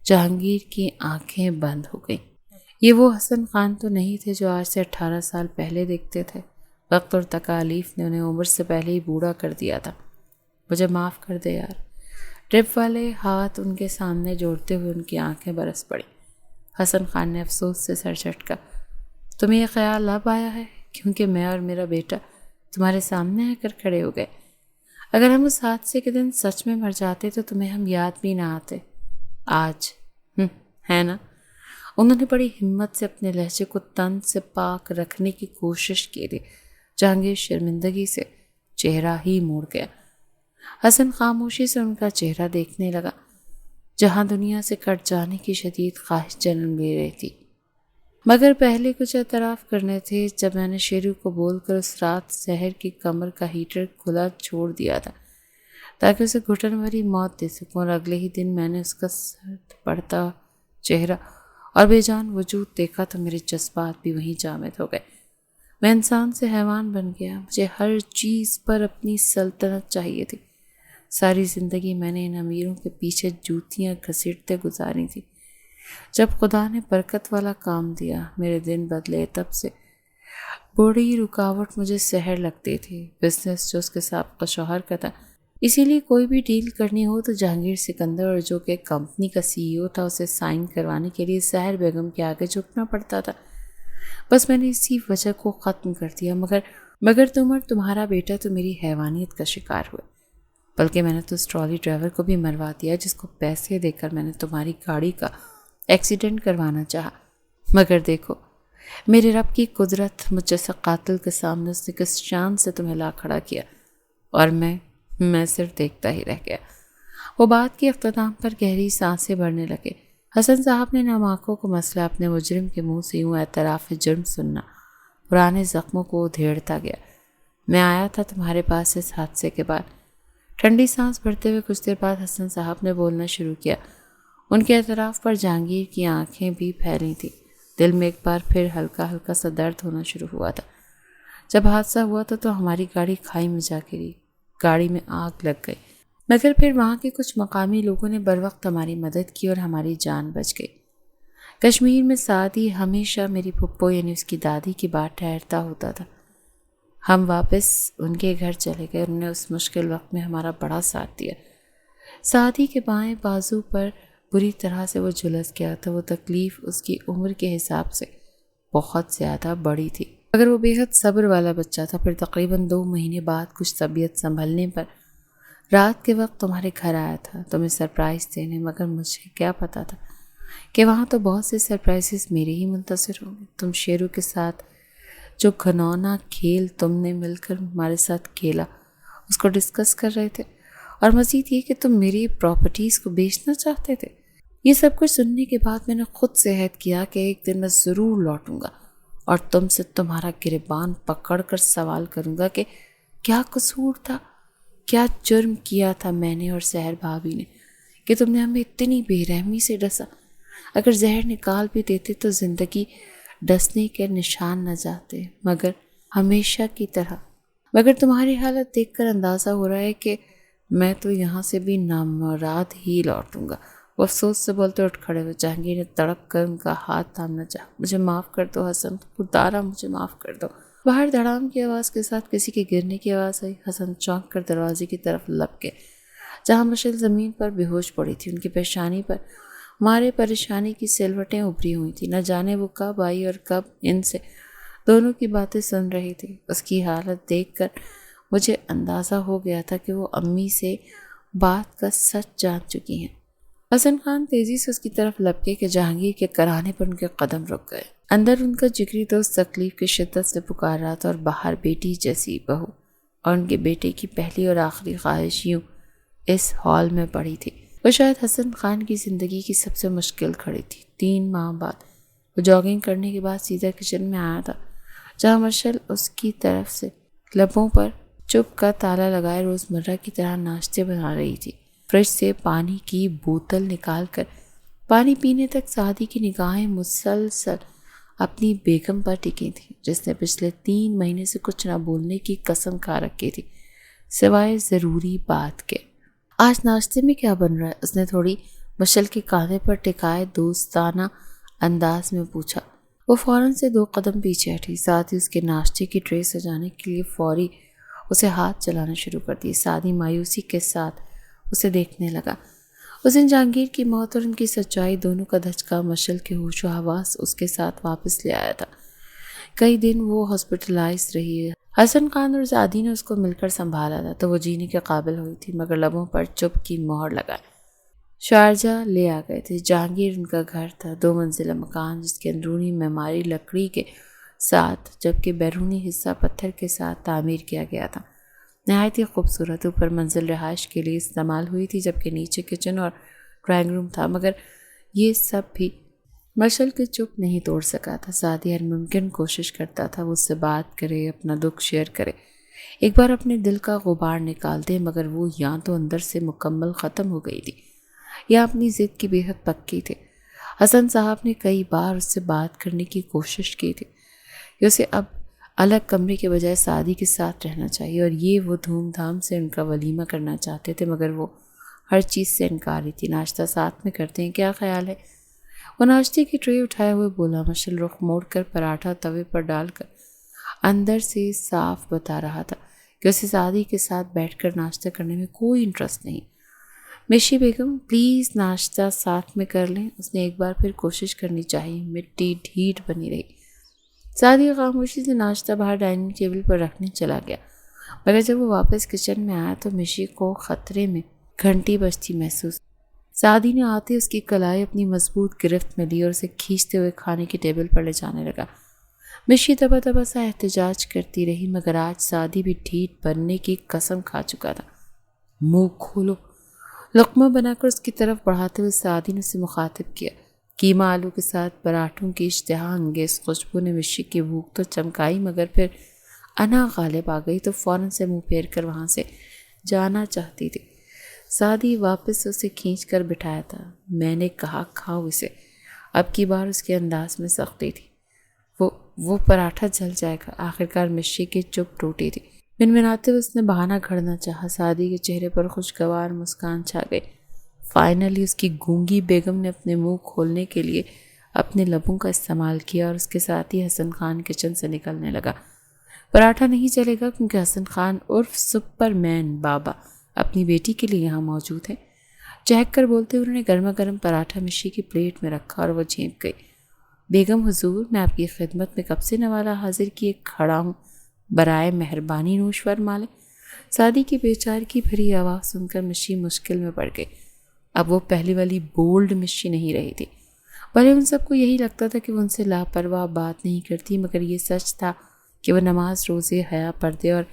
جہانگیر کی آنکھیں بند ہو گئیں۔ یہ وہ حسن خان تو نہیں تھے جو آج سے 18 سال پہلے دیکھتے تھے۔ وقت اور تکالیف نے انہیں عمر سے پہلے ہی بوڑھا کر دیا تھا۔ مجھے معاف کر دے یار۔ ڈرپ والے ہاتھ ان کے سامنے جوڑتے ہوئے ان کی آنکھیں برس پڑیں۔ حسن خان نے افسوس سے سر جھٹکا۔ تمہیں یہ خیال اب آیا ہے کیونکہ میں اور میرا بیٹا تمہارے سامنے آ کر کھڑے ہو گئے؟ اگر ہم اس حادثے کے دن سچ میں مر جاتے تو تمہیں ہم یاد بھی نہ آتے آج، ہے نا؟ انہوں نے بڑی ہمت سے اپنے لہجے کو تن سے پاک رکھنے کی کوشش کی تھی۔ جہانگیر شرمندگی سے چہرہ ہی موڑ گیا۔ حسن خاموشی سے ان کا چہرہ دیکھنے لگا جہاں دنیا سے کٹ جانے کی شدید خواہش جنم لے رہی تھی۔ مگر پہلے کچھ اعتراف کرنے تھے۔ جب میں نے شیرو کو بول کر اس رات سحر کی کمر کا ہیٹر کھلا چھوڑ دیا تھا تاکہ اسے گھٹن بھری موت دے سکوں، اور اگلے ہی دن میں نے اس کا سرد پڑتا چہرہ اور بے جان وجود دیکھا تو میرے جذبات بھی وہیں جامد ہو گئے۔ میں انسان سے حیوان بن گیا۔ مجھے ہر چیز پر اپنی سلطنت چاہیے تھی۔ ساری زندگی میں نے ان امیروں کے پیچھے جوتیاں گھسیٹتے گزاری تھی۔ جب خدا نے برکت والا کام دیا، میرے دن بدلے، تب سے بڑی رکاوٹ مجھے سحر لگتی تھی۔ بزنس جو اس کے سابقہ شوہر کا تھا، اسی لیے کوئی بھی ڈیل کرنی ہو تو جہانگیر سکندر اور جو کہ کمپنی کا CEO تھا اسے سائن کروانے کے لیے سحر بیگم کے آگے جھکنا پڑتا تھا۔ بس میں نے اسی وجہ کو ختم کر دیا۔ مگر تم اور تمہارا بیٹا تو میری حیوانیت کا شکار ہوئے، بلکہ میں نے تو اس ٹرالی ڈرائیور کو بھی مروا دیا جس کو پیسے دے کر میں نے تمہاری گاڑی کا ایکسیڈنٹ کروانا چاہا۔ مگر دیکھو میرے رب کی قدرت، مجھ جیسا قاتل کے سامنے اس نے کس شان سے تمہیں لا کھڑا کیا، اور میں صرف دیکھتا ہی رہ گیا۔ وہ بات کے اختتام پر گہری سانسیں بھرنے لگے۔ حسن صاحب نے نم آنکھوں کو مسئلہ اپنے مجرم کے منہ سے یوں اعتراف جرم سننا پرانے زخموں کو دھیڑتا گیا۔ میں آیا تھا تمہارے پاس اس حادثے کے بعد۔ ٹھنڈی سانس بھرتے ہوئے کچھ دیر بعد حسن صاحب نے بولنا شروع کیا۔ ان کے اعتراف پر جہانگیر کی آنکھیں بھی پھیلی تھیں۔ دل میں ایک بار پھر ہلکا ہلکا سا درد ہونا شروع ہوا تھا۔ جب حادثہ ہوا تو ہماری گاڑی کھائی میں جا گری، گاڑی میں آگ لگ گئی، مگر پھر وہاں کے کچھ مقامی لوگوں نے بروقت ہماری مدد کی اور ہماری جان بچ گئی۔ کشمیر میں سعدی ہمیشہ میری پھپھو یعنی اس کی دادی کی بات ٹھہرتا ہوتا تھا۔ ہم واپس ان کے گھر چلے گئے۔ انہوں نے اس مشکل وقت میں ہمارا بڑا ساتھ دیا۔ سعدی کے بائیں بازو پر بری طرح سے وہ جھلس گیا تھا۔ وہ تکلیف اس کی عمر کے حساب سے بہت زیادہ بڑی تھی، مگر وہ بے حد صبر والا بچہ تھا۔ پھر تقریباً 2 مہینے بعد کچھ طبیعت سنبھلنے پر رات کے وقت تمہارے گھر آیا تھا تمہیں سرپرائز دینے، مگر مجھے کیا پتا تھا کہ وہاں تو بہت سے سرپرائزز میرے ہی منتظر ہوں گے۔ تم شیرو کے ساتھ جو گھنونا کھیل تم نے مل کر ہمارے ساتھ کھیلا اس کو ڈسکس کر رہے تھے، اور مزید یہ کہ تم میری پراپرٹیز کو بیچنا چاہتے تھے۔ یہ سب کچھ سننے کے بعد میں نے خود سے عہد کیا کہ ایک دن میں ضرور لوٹوں گا اور تم سے تمہارا گریبان پکڑ کر سوال کروں گا کہ کیا قصور تھا، کیا جرم کیا تھا میں نے اور سحر بھابھی نے کہ تم نے ہمیں اتنی بے رحمی سے ڈسا۔ اگر زہر نکال بھی دیتے تو زندگی ڈسنے کے نشان نہ جاتے، مگر ہمیشہ کی طرح۔ مگر تمہاری حالت دیکھ کر اندازہ ہو رہا ہے کہ میں تو یہاں سے بھی نامراد ہی لوٹوں گا۔ وہ افسوس سے بولتے اٹھ کھڑے ہوئے۔ جہانگیر نے تڑپ کر ان کا ہاتھ تھامنا چاہا۔ مجھے معاف کر دو حسن، خدارا مجھے معاف کر دو۔ باہر دھڑام کی آواز کے ساتھ کسی کے گرنے کی آواز آئی۔ حسن چونک کر دروازے کی طرف لپکے جہاں مشل زمین پر بے ہوش پڑی تھی۔ ان کی پیشانی پر مارے پریشانی کی سلوٹیں ابھری ہوئی تھیں۔ نہ جانے وہ کب آئی اور کب ان سے دونوں کی باتیں سن رہی تھی۔ اس کی حالت دیکھ کر مجھے اندازہ ہو گیا تھا کہ وہ امی سے بات کا سچ جان چکی ہیں۔ حسن خان تیزی سے اس کی طرف لپکے کہ جہانگیر کے کرانے پر ان کے قدم رک گئے۔ اندر ان کا جگری دوست تکلیف کی شدت سے پکار رہا تھا اور باہر بیٹی جیسی بہو اور ان کے بیٹے کی پہلی اور آخری خواہش یوں اس ہال میں پڑی تھی۔ وہ شاید حسن خان کی زندگی کی سب سے مشکل گھڑی تھی۔ 3 ماہ بعد وہ جاگنگ کرنے کے بعد سیدھا کچن میں آیا تھا جہاں مشل اس کی طرف سے لبوں پر چپ کا تالا لگائے روزمرہ کی طرح ناشتے بنا رہی تھی۔ فریج سے پانی کی بوتل نکال کر پانی پینے تک سعدی کی نگاہیں مسلسل اپنی بیگم پر ٹکی تھیں جس نے پچھلے 3 مہینے سے کچھ نہ بولنے کی قسم کھا رکھی تھی سوائے ضروری بات کے۔ آج ناشتے میں کیا بن رہا ہے؟ اس نے تھوڑی مشل کے کاندھے پر ٹکائے دوستانہ انداز میں پوچھا۔ وہ فوراً سے 2 قدم پیچھے ہٹی، ساتھ ہی اس کے ناشتے کی ٹرے سجانے کے لیے فوری اسے ہاتھ چلانا شروع کر دی۔ سعدی مایوسی کے ساتھ اسے دیکھنے لگا۔ اس دن جہانگیر کی موت اور ان کی سچائی دونوں کا دھچکا مشل کے ہوش و حواس اس کے ساتھ واپس لے آیا تھا۔ کئی دن وہ ہاسپٹلائز رہی ہے۔ حسن خان اور سعدی نے اس کو مل کر سنبھالا تھا تو وہ جینے کے قابل ہوئی تھی، مگر لبوں پر چپ کی مہر لگائے شارجہ لے آ گئے تھے۔ جہانگیر ان کا گھر تھا، 2 منزلہ مکان جس کے اندرونی معماری لکڑی کے ساتھ جبکہ بیرونی حصہ پتھر کے ساتھ تعمیر کیا گیا تھا۔ نہایت ہی خوبصورت اوپر منزل رہائش کے لیے استعمال ہوئی تھی جبکہ نیچے کچن اور ڈرائنگ روم تھا، مگر یہ سب بھی مشل کے چپ نہیں توڑ سکا تھا۔ سعدی ہر ممکن کوشش کرتا تھا وہ اس سے بات کرے، اپنا دکھ شیئر کرے، ایک بار اپنے دل کا غبار نکال دے، مگر وہ یا تو اندر سے مکمل ختم ہو گئی تھی یا اپنی ضد کی بے حد پکی تھی۔ حسن صاحب نے کئی بار اس سے بات کرنے کی کوشش کی تھی کہ اسے اب الگ کمرے کے بجائے سعدی کے ساتھ رہنا چاہیے اور یہ وہ دھوم دھام سے ان کا ولیمہ کرنا چاہتے تھے، مگر وہ ہر چیز سے انکاری تھی۔ ناشتہ ساتھ میں کرتے ہیں، کیا خیال ہے؟ وہ ناشتے کی ٹرے اٹھائے ہوئے بولا۔ مشل رخ موڑ کر پراٹھا توے پر ڈال کر اندر سے صاف بتا رہا تھا کہ اسے سعدی کے ساتھ بیٹھ کر ناشتہ کرنے میں کوئی انٹرسٹ نہیں۔ مشی بیگم پلیز ناشتہ ساتھ میں کر لیں، اس نے ایک بار پھر کوشش کرنی چاہیے۔ مٹی ڈھیٹ بنی رہی۔ سعدی خاموشی سے ناشتہ باہر ڈائننگ ٹیبل پر رکھنے چلا گیا، مگر جب وہ واپس کچن میں آیا تو مشی کو خطرے میں گھنٹی بجتی محسوس۔ سعدی نے آتے اس کی کلائی اپنی مضبوط گرفت میں لی اور اسے کھینچتے ہوئے کھانے کی ٹیبل پر لے جانے لگا۔ مشی دبا دبا سا احتجاج کرتی رہی، مگر آج سعدی بھی ڈھیٹ بننے کی قسم کھا چکا تھا۔ منہ کھولو، لقمہ بنا کر اس کی طرف بڑھاتے ہوئے سعدی نے اسے مخاطب کیا۔ قیمہ آلو کے ساتھ پراٹھوں کی اشتہا انگیز خوشبو نے مشی کی بھوک تو چمکائی، مگر پھر انا غالب آ گئی تو فوراً سے منہ پھیر کر وہاں سے جانا چاہتی تھی۔ سعدی واپس اسے کھینچ کر بٹھایا تھا۔ میں نے کہا کھاؤ اسے۔ اب کی بار اس کے انداز میں سختی تھی۔ وہ پراٹھا جل جائے گا۔ آخرکار مشی کی چپ ٹوٹی تھی۔ منمناتے ہوئے اس نے بہانہ گھڑنا چاہا۔ سعدی کے چہرے پر خوشگوار مسکان چھا گئی۔ فائنلی اس کی گونگی بیگم نے اپنے منہ کھولنے کے لیے اپنے لبوں کا استعمال کیا اور اس کے ساتھ ہی حسن خان کچن سے نکلنے لگا۔ پراٹھا نہیں چلے گا کیونکہ حسن خان عرف سپر مین بابا اپنی بیٹی کے لیے یہاں موجود ہیں۔ چہک کر بولتے ہوئے انہوں نے گرما گرم پراٹھا مشی کی پلیٹ میں رکھا اور وہ جھینپ گئی۔ بیگم حضور، میں آپ کی خدمت میں کب سے نوالا حاضر کیے کھڑا ہوں، برائے مہربانی نوش فرما لیں۔ سعدی کی بیچار کی بھری آواز سن کر مشی مشکل میں پڑ گئی۔ اب وہ پہلی والی بولڈ مشی نہیں رہی تھی۔ بھلے ان سب کو یہی لگتا تھا کہ وہ ان سے لاپرواہ بات نہیں کرتی، مگر یہ سچ تھا کہ وہ نماز روزے حیا پردے اور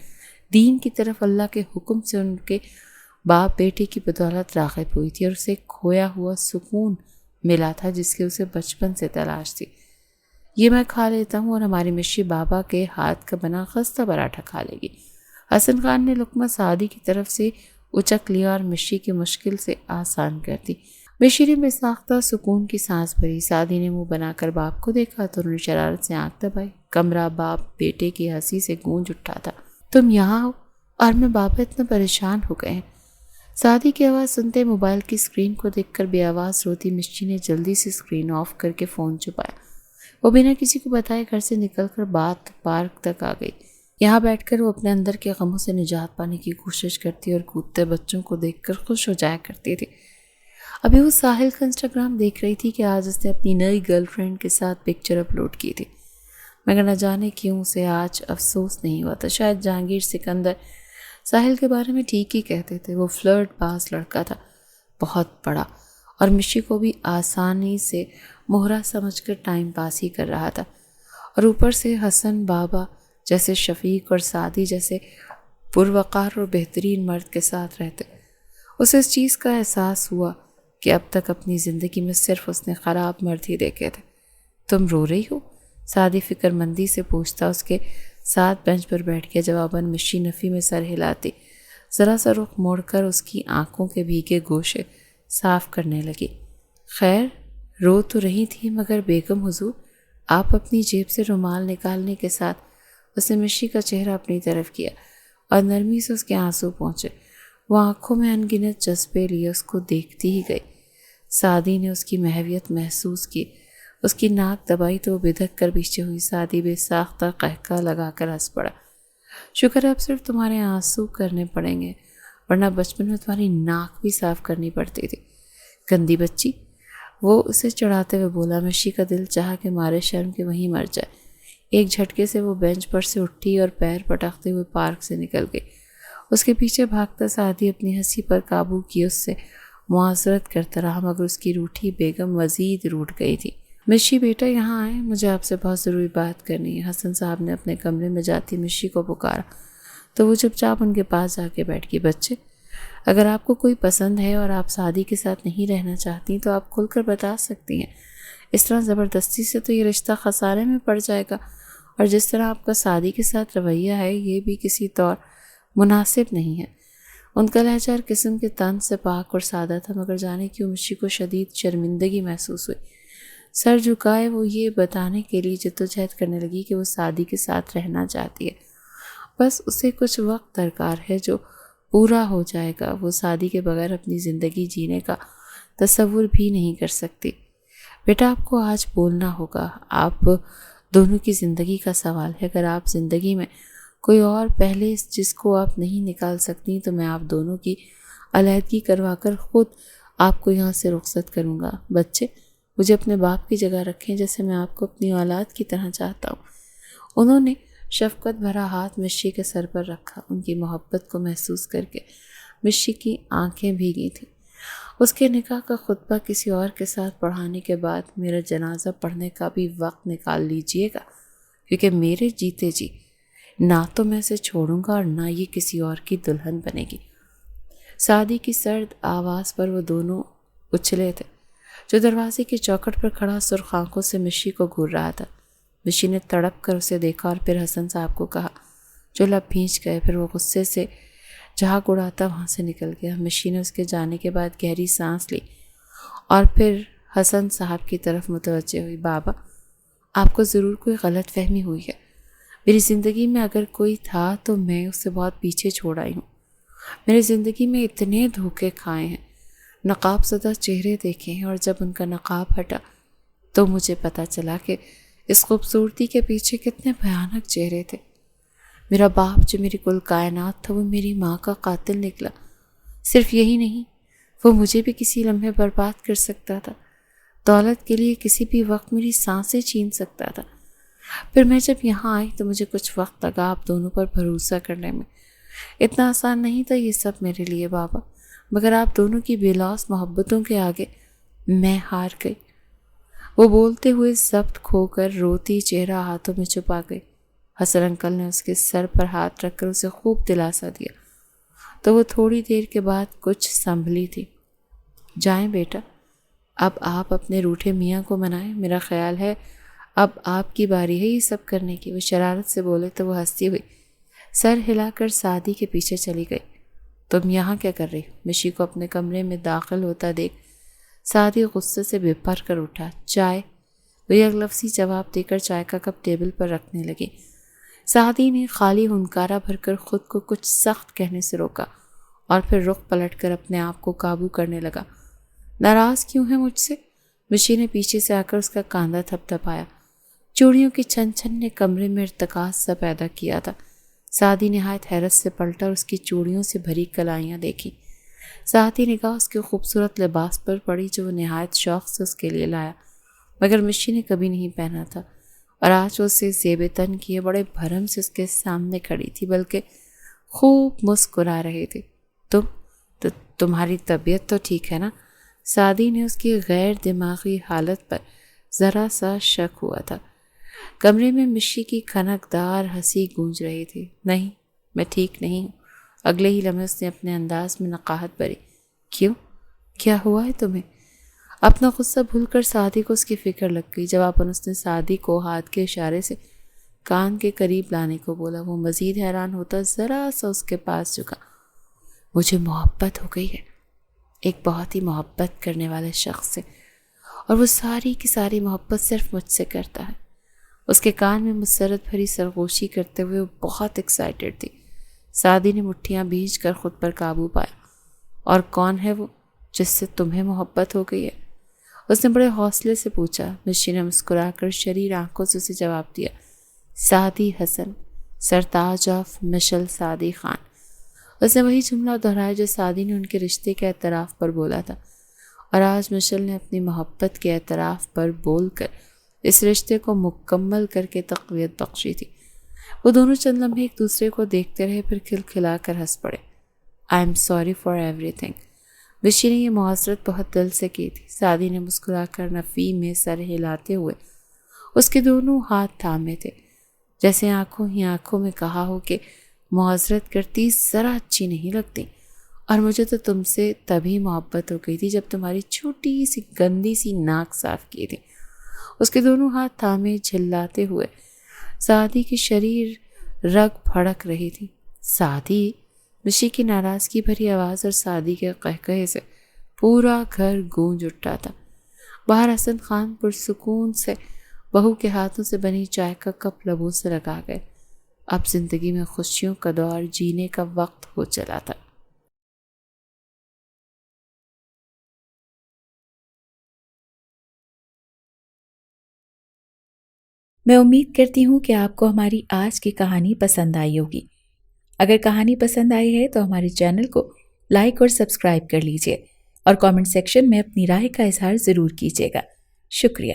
دین کی طرف اللہ کے حکم سے ان کے باپ بیٹے کی بدولت راغب ہوئی تھی اور اسے کھویا ہوا سکون ملا تھا جس کی اسے بچپن سے تلاش تھی۔ یہ میں کھا لیتا ہوں اور ہماری مشی بابا کے ہاتھ کا بنا خستہ پراٹھا کھا لے گی۔ حسن خان نے لقمہ سعدی کی طرف سے اچک لیا اور مشی کی مشکل سے آسان کر دی۔ مشی نے بے ساختہ سکون کی سانس بھری۔ سعدی نے منہ بنا کر باپ کو دیکھا تو انہوں نے شرارت سے آنکھ دبائی۔ کمرہ باپ بیٹے کی ہنسی سے گونج اٹھا تھا۔ تم یہاں ہو اور میں بابا اتنا پریشان ہو گئے ہیں۔ سعدی کی آواز سنتے موبائل کی اسکرین کو دیکھ کر بے آواز روتی مشی نے جلدی سے اسکرین آف کر کے فون چھپایا۔ وہ بنا کسی کو بتائے گھر سے نکل کر بات پارک تک آ گئی۔ یہاں بیٹھ کر وہ اپنے اندر کے غموں سے نجات پانے کی کوشش کرتی اور کودتے بچوں کو دیکھ کر خوش ہو جایا کرتی تھی۔ ابھی وہ ساحل کا انسٹاگرام دیکھ رہی تھی کہ آج اس نے اپنی نئی گرل فرینڈ کے ساتھ پکچر اپلوڈ کی تھی، مگر نہ جانے کیوں اسے آج افسوس نہیں ہوا تھا۔ شاید جہانگیر سکندر ساحل کے بارے میں ٹھیک ہی کہتے تھے۔ وہ فلرٹ باز لڑکا تھا، بہت بڑا، اور مشی کو بھی آسانی سے مہرا سمجھ کر ٹائم پاس ہی کر رہا تھا، اور اوپر سے حسن بابا جیسے شفیق اور سعدی جیسے پروقار اور بہترین مرد کے ساتھ رہتے۔ اسے اس چیز کا احساس ہوا کہ اب تک اپنی زندگی میں صرف اس نے خراب مرد ہی دیکھے تھے۔ تم رو رہی ہو؟ سعدی فکر مندی سے پوچھتا۔ اس کے ساتھ بینچ پر بیٹھ کے جواباً مشی نفی میں سر ہلاتی، ذرا سا رخ موڑ کر اس کی آنکھوں کے بھیگے گوشے صاف کرنے لگی۔ خیر، رو تو رہی تھی، مگر بیگم حضور، آپ اپنی جیب سے رومال نکالنے کے ساتھ اس نے مشی کا چہرہ اپنی طرف کیا اور نرمی سے اس کے آنسو پہنچے۔ وہ آنکھوں میں ان گنت جذبے لیے اس کو دیکھتی ہی گئی۔ سعدی نے اس کی محویت محسوس کی، اس کی ناک دبائی تو وہ بدھک کر پیچھے ہوئی۔ سعدی بے ساختہ قہقہ لگا کر ہنس پڑا۔ شکر ہے اب صرف تمہارے آنسو کرنے پڑیں گے، ورنہ بچپن میں تمہاری ناک بھی صاف کرنی پڑتی تھی، گندی بچی۔ وہ اسے چڑھاتے ہوئے بولا۔ مشی کا دل چاہا کہ مارے شرم کے وہیں مر جائے۔ ایک جھٹکے سے وہ بینچ پر سے اٹھی اور پیر پٹکتے ہوئے پارک سے نکل گئی۔ اس کے پیچھے بھاگتا سعدی اپنی ہنسی پر قابو کی اس سے معذرت کرتا رہا، مگر اس کی روٹھی بیگم مزید روٹھ گئی تھی۔ مشی بیٹا یہاں آئے، مجھے آپ سے بہت ضروری بات کرنی ہے۔ حسن صاحب نے اپنے کمرے میں جاتی مشی کو پکارا تو وہ چپ چاپ ان کے پاس جا کے بیٹھ گئی۔ بچے، اگر آپ کو کوئی پسند ہے اور آپ سعدی کے ساتھ نہیں رہنا چاہتی تو آپ کھل کر بتا سکتی ہیں۔ اس طرح زبردستی سے تو یہ رشتہ خسارے میں پڑ جائے گا، اور جس طرح آپ کا سعدی کے ساتھ رویہ ہے یہ بھی کسی طور مناسب نہیں ہے۔ ان کا لہجہ ہر قسم کے طنز سے پاک اور سادہ تھا، مگر جانے کیوں مشی کو شدید شرمندگی محسوس ہوئی۔ سر جھکائے وہ یہ بتانے کے لیے جدوجہد کرنے لگی کہ وہ سعدی کے ساتھ رہنا چاہتی ہے، بس اسے کچھ وقت درکار ہے جو پورا ہو جائے گا۔ وہ سعدی کے بغیر اپنی زندگی جینے کا تصور بھی نہیں کر سکتی۔ بیٹا، آپ کو آج بولنا ہوگا، آپ دونوں کی زندگی کا سوال ہے۔ اگر آپ زندگی میں کوئی اور پہلے جس کو آپ نہیں نکال سکتی تو میں آپ دونوں کی علیحدگی کروا کر خود آپ کو یہاں سے رخصت کروں گا۔ بچے، مجھے اپنے باپ کی جگہ رکھیں جیسے میں آپ کو اپنی اولاد کی طرح چاہتا ہوں۔ انہوں نے شفقت بھرا ہاتھ مشی کے سر پر رکھا۔ ان کی محبت کو محسوس کر کے مشی کی آنکھیں بھیگی تھیں۔ اس کے نکاح کا خطبہ کسی اور کے ساتھ پڑھانے کے بعد میرا جنازہ پڑھنے کا بھی وقت نکال لیجئے گا، کیونکہ میرے جیتے جی نہ تو میں اسے چھوڑوں گا اور نہ یہ کسی اور کی دلہن بنے گی۔ سعدی کی سرد آواز پر وہ دونوں اچھلے تھے، جو دروازے کی چوکھٹ پر کھڑا سرخ آنکھوں سے مشی کو گھور رہا تھا۔ مشی نے تڑپ کر اسے دیکھا اور پھر حسن صاحب کو کہا، جو لب بھینچ گئے۔ پھر وہ غصے سے جھاگ اڑاتا وہاں سے نکل گیا۔ مشی نے اس کے جانے کے بعد گہری سانس لی اور پھر حسن صاحب کی طرف متوجہ ہوئی۔ بابا، آپ کو ضرور کوئی غلط فہمی ہوئی ہے۔ میری زندگی میں اگر کوئی تھا تو میں اسے بہت پیچھے چھوڑ آئی ہوں۔ میری زندگی میں اتنے دھوکے کھائے ہیں، نقاب زدہ چہرے دیکھے ہیں، اور جب ان کا نقاب ہٹا تو مجھے پتہ چلا کہ اس خوبصورتی کے پیچھے کتنے بھیانک چہرے تھے۔ میرا باپ جو میری کل کائنات تھا وہ میری ماں کا قاتل نکلا۔ صرف یہی نہیں، وہ مجھے بھی کسی لمحے برباد کر سکتا تھا، دولت کے لیے کسی بھی وقت میری سانسیں چھین سکتا تھا۔ پھر میں جب یہاں آئی تو مجھے کچھ وقت لگا آپ دونوں پر بھروسہ کرنے میں۔ اتنا آسان نہیں تھا یہ سب میرے لیے بابا، مگر آپ دونوں کی بے لوث محبتوں کے آگے میں ہار گئی۔ وہ بولتے ہوئے ضبط کھو کر روتی چہرہ ہاتھوں میں چھپا گئی۔ حسن انکل نے اس کے سر پر ہاتھ رکھ کر اسے خوب دلاسا دیا تو وہ تھوڑی دیر کے بعد کچھ سنبھلی تھی۔ جائیں بیٹا، اب آپ اپنے روٹھے میاں کو منائیں۔ میرا خیال ہے اب آپ کی باری ہے یہ سب کرنے کی، وہ شرارت سے بولے تو وہ ہنستی ہوئی سر ہلا کر سعدی کے پیچھے چلی گئی۔ تم یہاں کیا کر رہی؟ مشی کو اپنے کمرے میں داخل ہوتا دیکھ سعدی غصے سے بھر کر اٹھا۔ چائے؟ وہ یک لفظی جواب دے کر چائے کا کپ ٹیبل پر رکھنے لگی۔ سعدی نے خالی ہنکارا بھر کر خود کو کچھ سخت کہنے سے روکا اور پھر رخ پلٹ کر اپنے آپ کو قابو کرنے لگا۔ ناراض کیوں ہے مجھ سے؟ مشی نے پیچھے سے آ کر اس کا کاندھا تھپ تھپایا۔ چوڑیوں کی چھن چھن نے کمرے میں ارتکاز سا پیدا کیا تھا۔ سعدی نہایت حیرت سے پلٹا اور اس کی چوڑیوں سے بھری کلائیاں دیکھی۔ ساتھ ہی نگاہ اس کے خوبصورت لباس پر پڑی جو وہ نہایت شوق سے اس کے لیے لایا مگر مشی نے کبھی نہیں پہنا تھا، اور آج وہ اسے زیب تن کیے بڑے بھرم سے اس کے سامنے کھڑی تھی، بلکہ خوب مسکرا رہے تھے۔ تمہاری طبیعت تو ٹھیک ہے نا؟ سعدی نے اس کی غیر دماغی حالت پر ذرا سا شک ہوا تھا۔ کمرے میں مشی کی کھنکدار ہنسی گونج رہی تھی۔ نہیں، میں ٹھیک نہیں ہوں۔ اگلے ہی لمحے اس نے اپنے انداز میں نقاہت بھری۔ کیوں؟ کیا ہوا ہے تمہیں؟ اپنا غصہ بھول کر سعدی کو اس کی فکر لگ گئی۔ جواباً اس نے سعدی کو ہاتھ کے اشارے سے کان کے قریب لانے کو بولا۔ وہ مزید حیران ہوتا ذرا سا اس کے پاس جھکا۔ مجھے محبت ہو گئی ہے ایک بہت ہی محبت کرنے والے شخص سے، اور وہ ساری کی ساری محبت صرف مجھ سے کرتا ہے۔ اس کے کان میں مسرت بھری سرگوشی کرتے ہوئے وہ بہت ایکسائٹڈ تھی۔ سعدی نے مٹھیاں بھیج کر خود پر قابو پایا۔ اور کون ہے وہ جس سے تمہیں محبت ہو گئی ہے؟ اس نے بڑے حوصلے سے پوچھا۔ مشی نے مسکرا کر شریر آنکھوں سے اسے جواب دیا۔ سعدی حسن، سرتاج آف مشل سعدی خان۔ اس نے وہی جملہ دہرایا جو سعدی نے ان کے رشتے کے اعتراف پر بولا تھا، اور آج مشل نے اپنی محبت کے اعتراف پر بول کر اس رشتے کو مکمل کر کے تقویت بخشی تھی۔ وہ دونوں چند لمحے ایک دوسرے کو دیکھتے رہے، پھر کھلکھلا کر ہنس پڑے۔ آئی ایم سوری فار ایوری تھنگ۔ مشی نے یہ معذرت بہت دل سے کی تھی۔ سعدی نے مسکرا کر نفی میں سر ہلاتے ہوئے اس کے دونوں ہاتھ تھامے تھے، جیسے آنکھوں ہی آنکھوں میں کہا ہو کہ معذرت کرتی ذرا اچھی نہیں لگتی، اور مجھے تو تم سے تبھی محبت ہو گئی تھی جب تمہاری چھوٹی سی گندی سی ناک صاف کی تھی۔ اس کے دونوں ہاتھ تھامے جھلاتے ہوئے سعدی کی شریر رگ پھڑک رہی تھی۔ سعدی؟ مشی کی ناراضگی بھری آواز اور سعدی کے قہقہے سے پورا گھر گونج اٹھا تھا۔ باہر حسن خان پرسکون سے بہو کے ہاتھوں سے بنی چائے کا کپ لبوں سے لگا گئے۔ اب زندگی میں خوشیوں کا دور جینے کا وقت ہو چلا تھا۔ میں امید کرتی ہوں کہ آپ کو ہماری آج کی کہانی پسند آئی ہوگی۔ اگر کہانی پسند آئی ہے تو ہمارے چینل کو لائک اور سبسکرائب کر لیجئے، اور کامنٹ سیکشن میں اپنی رائے کا اظہار ضرور کیجیے گا۔ شکریہ۔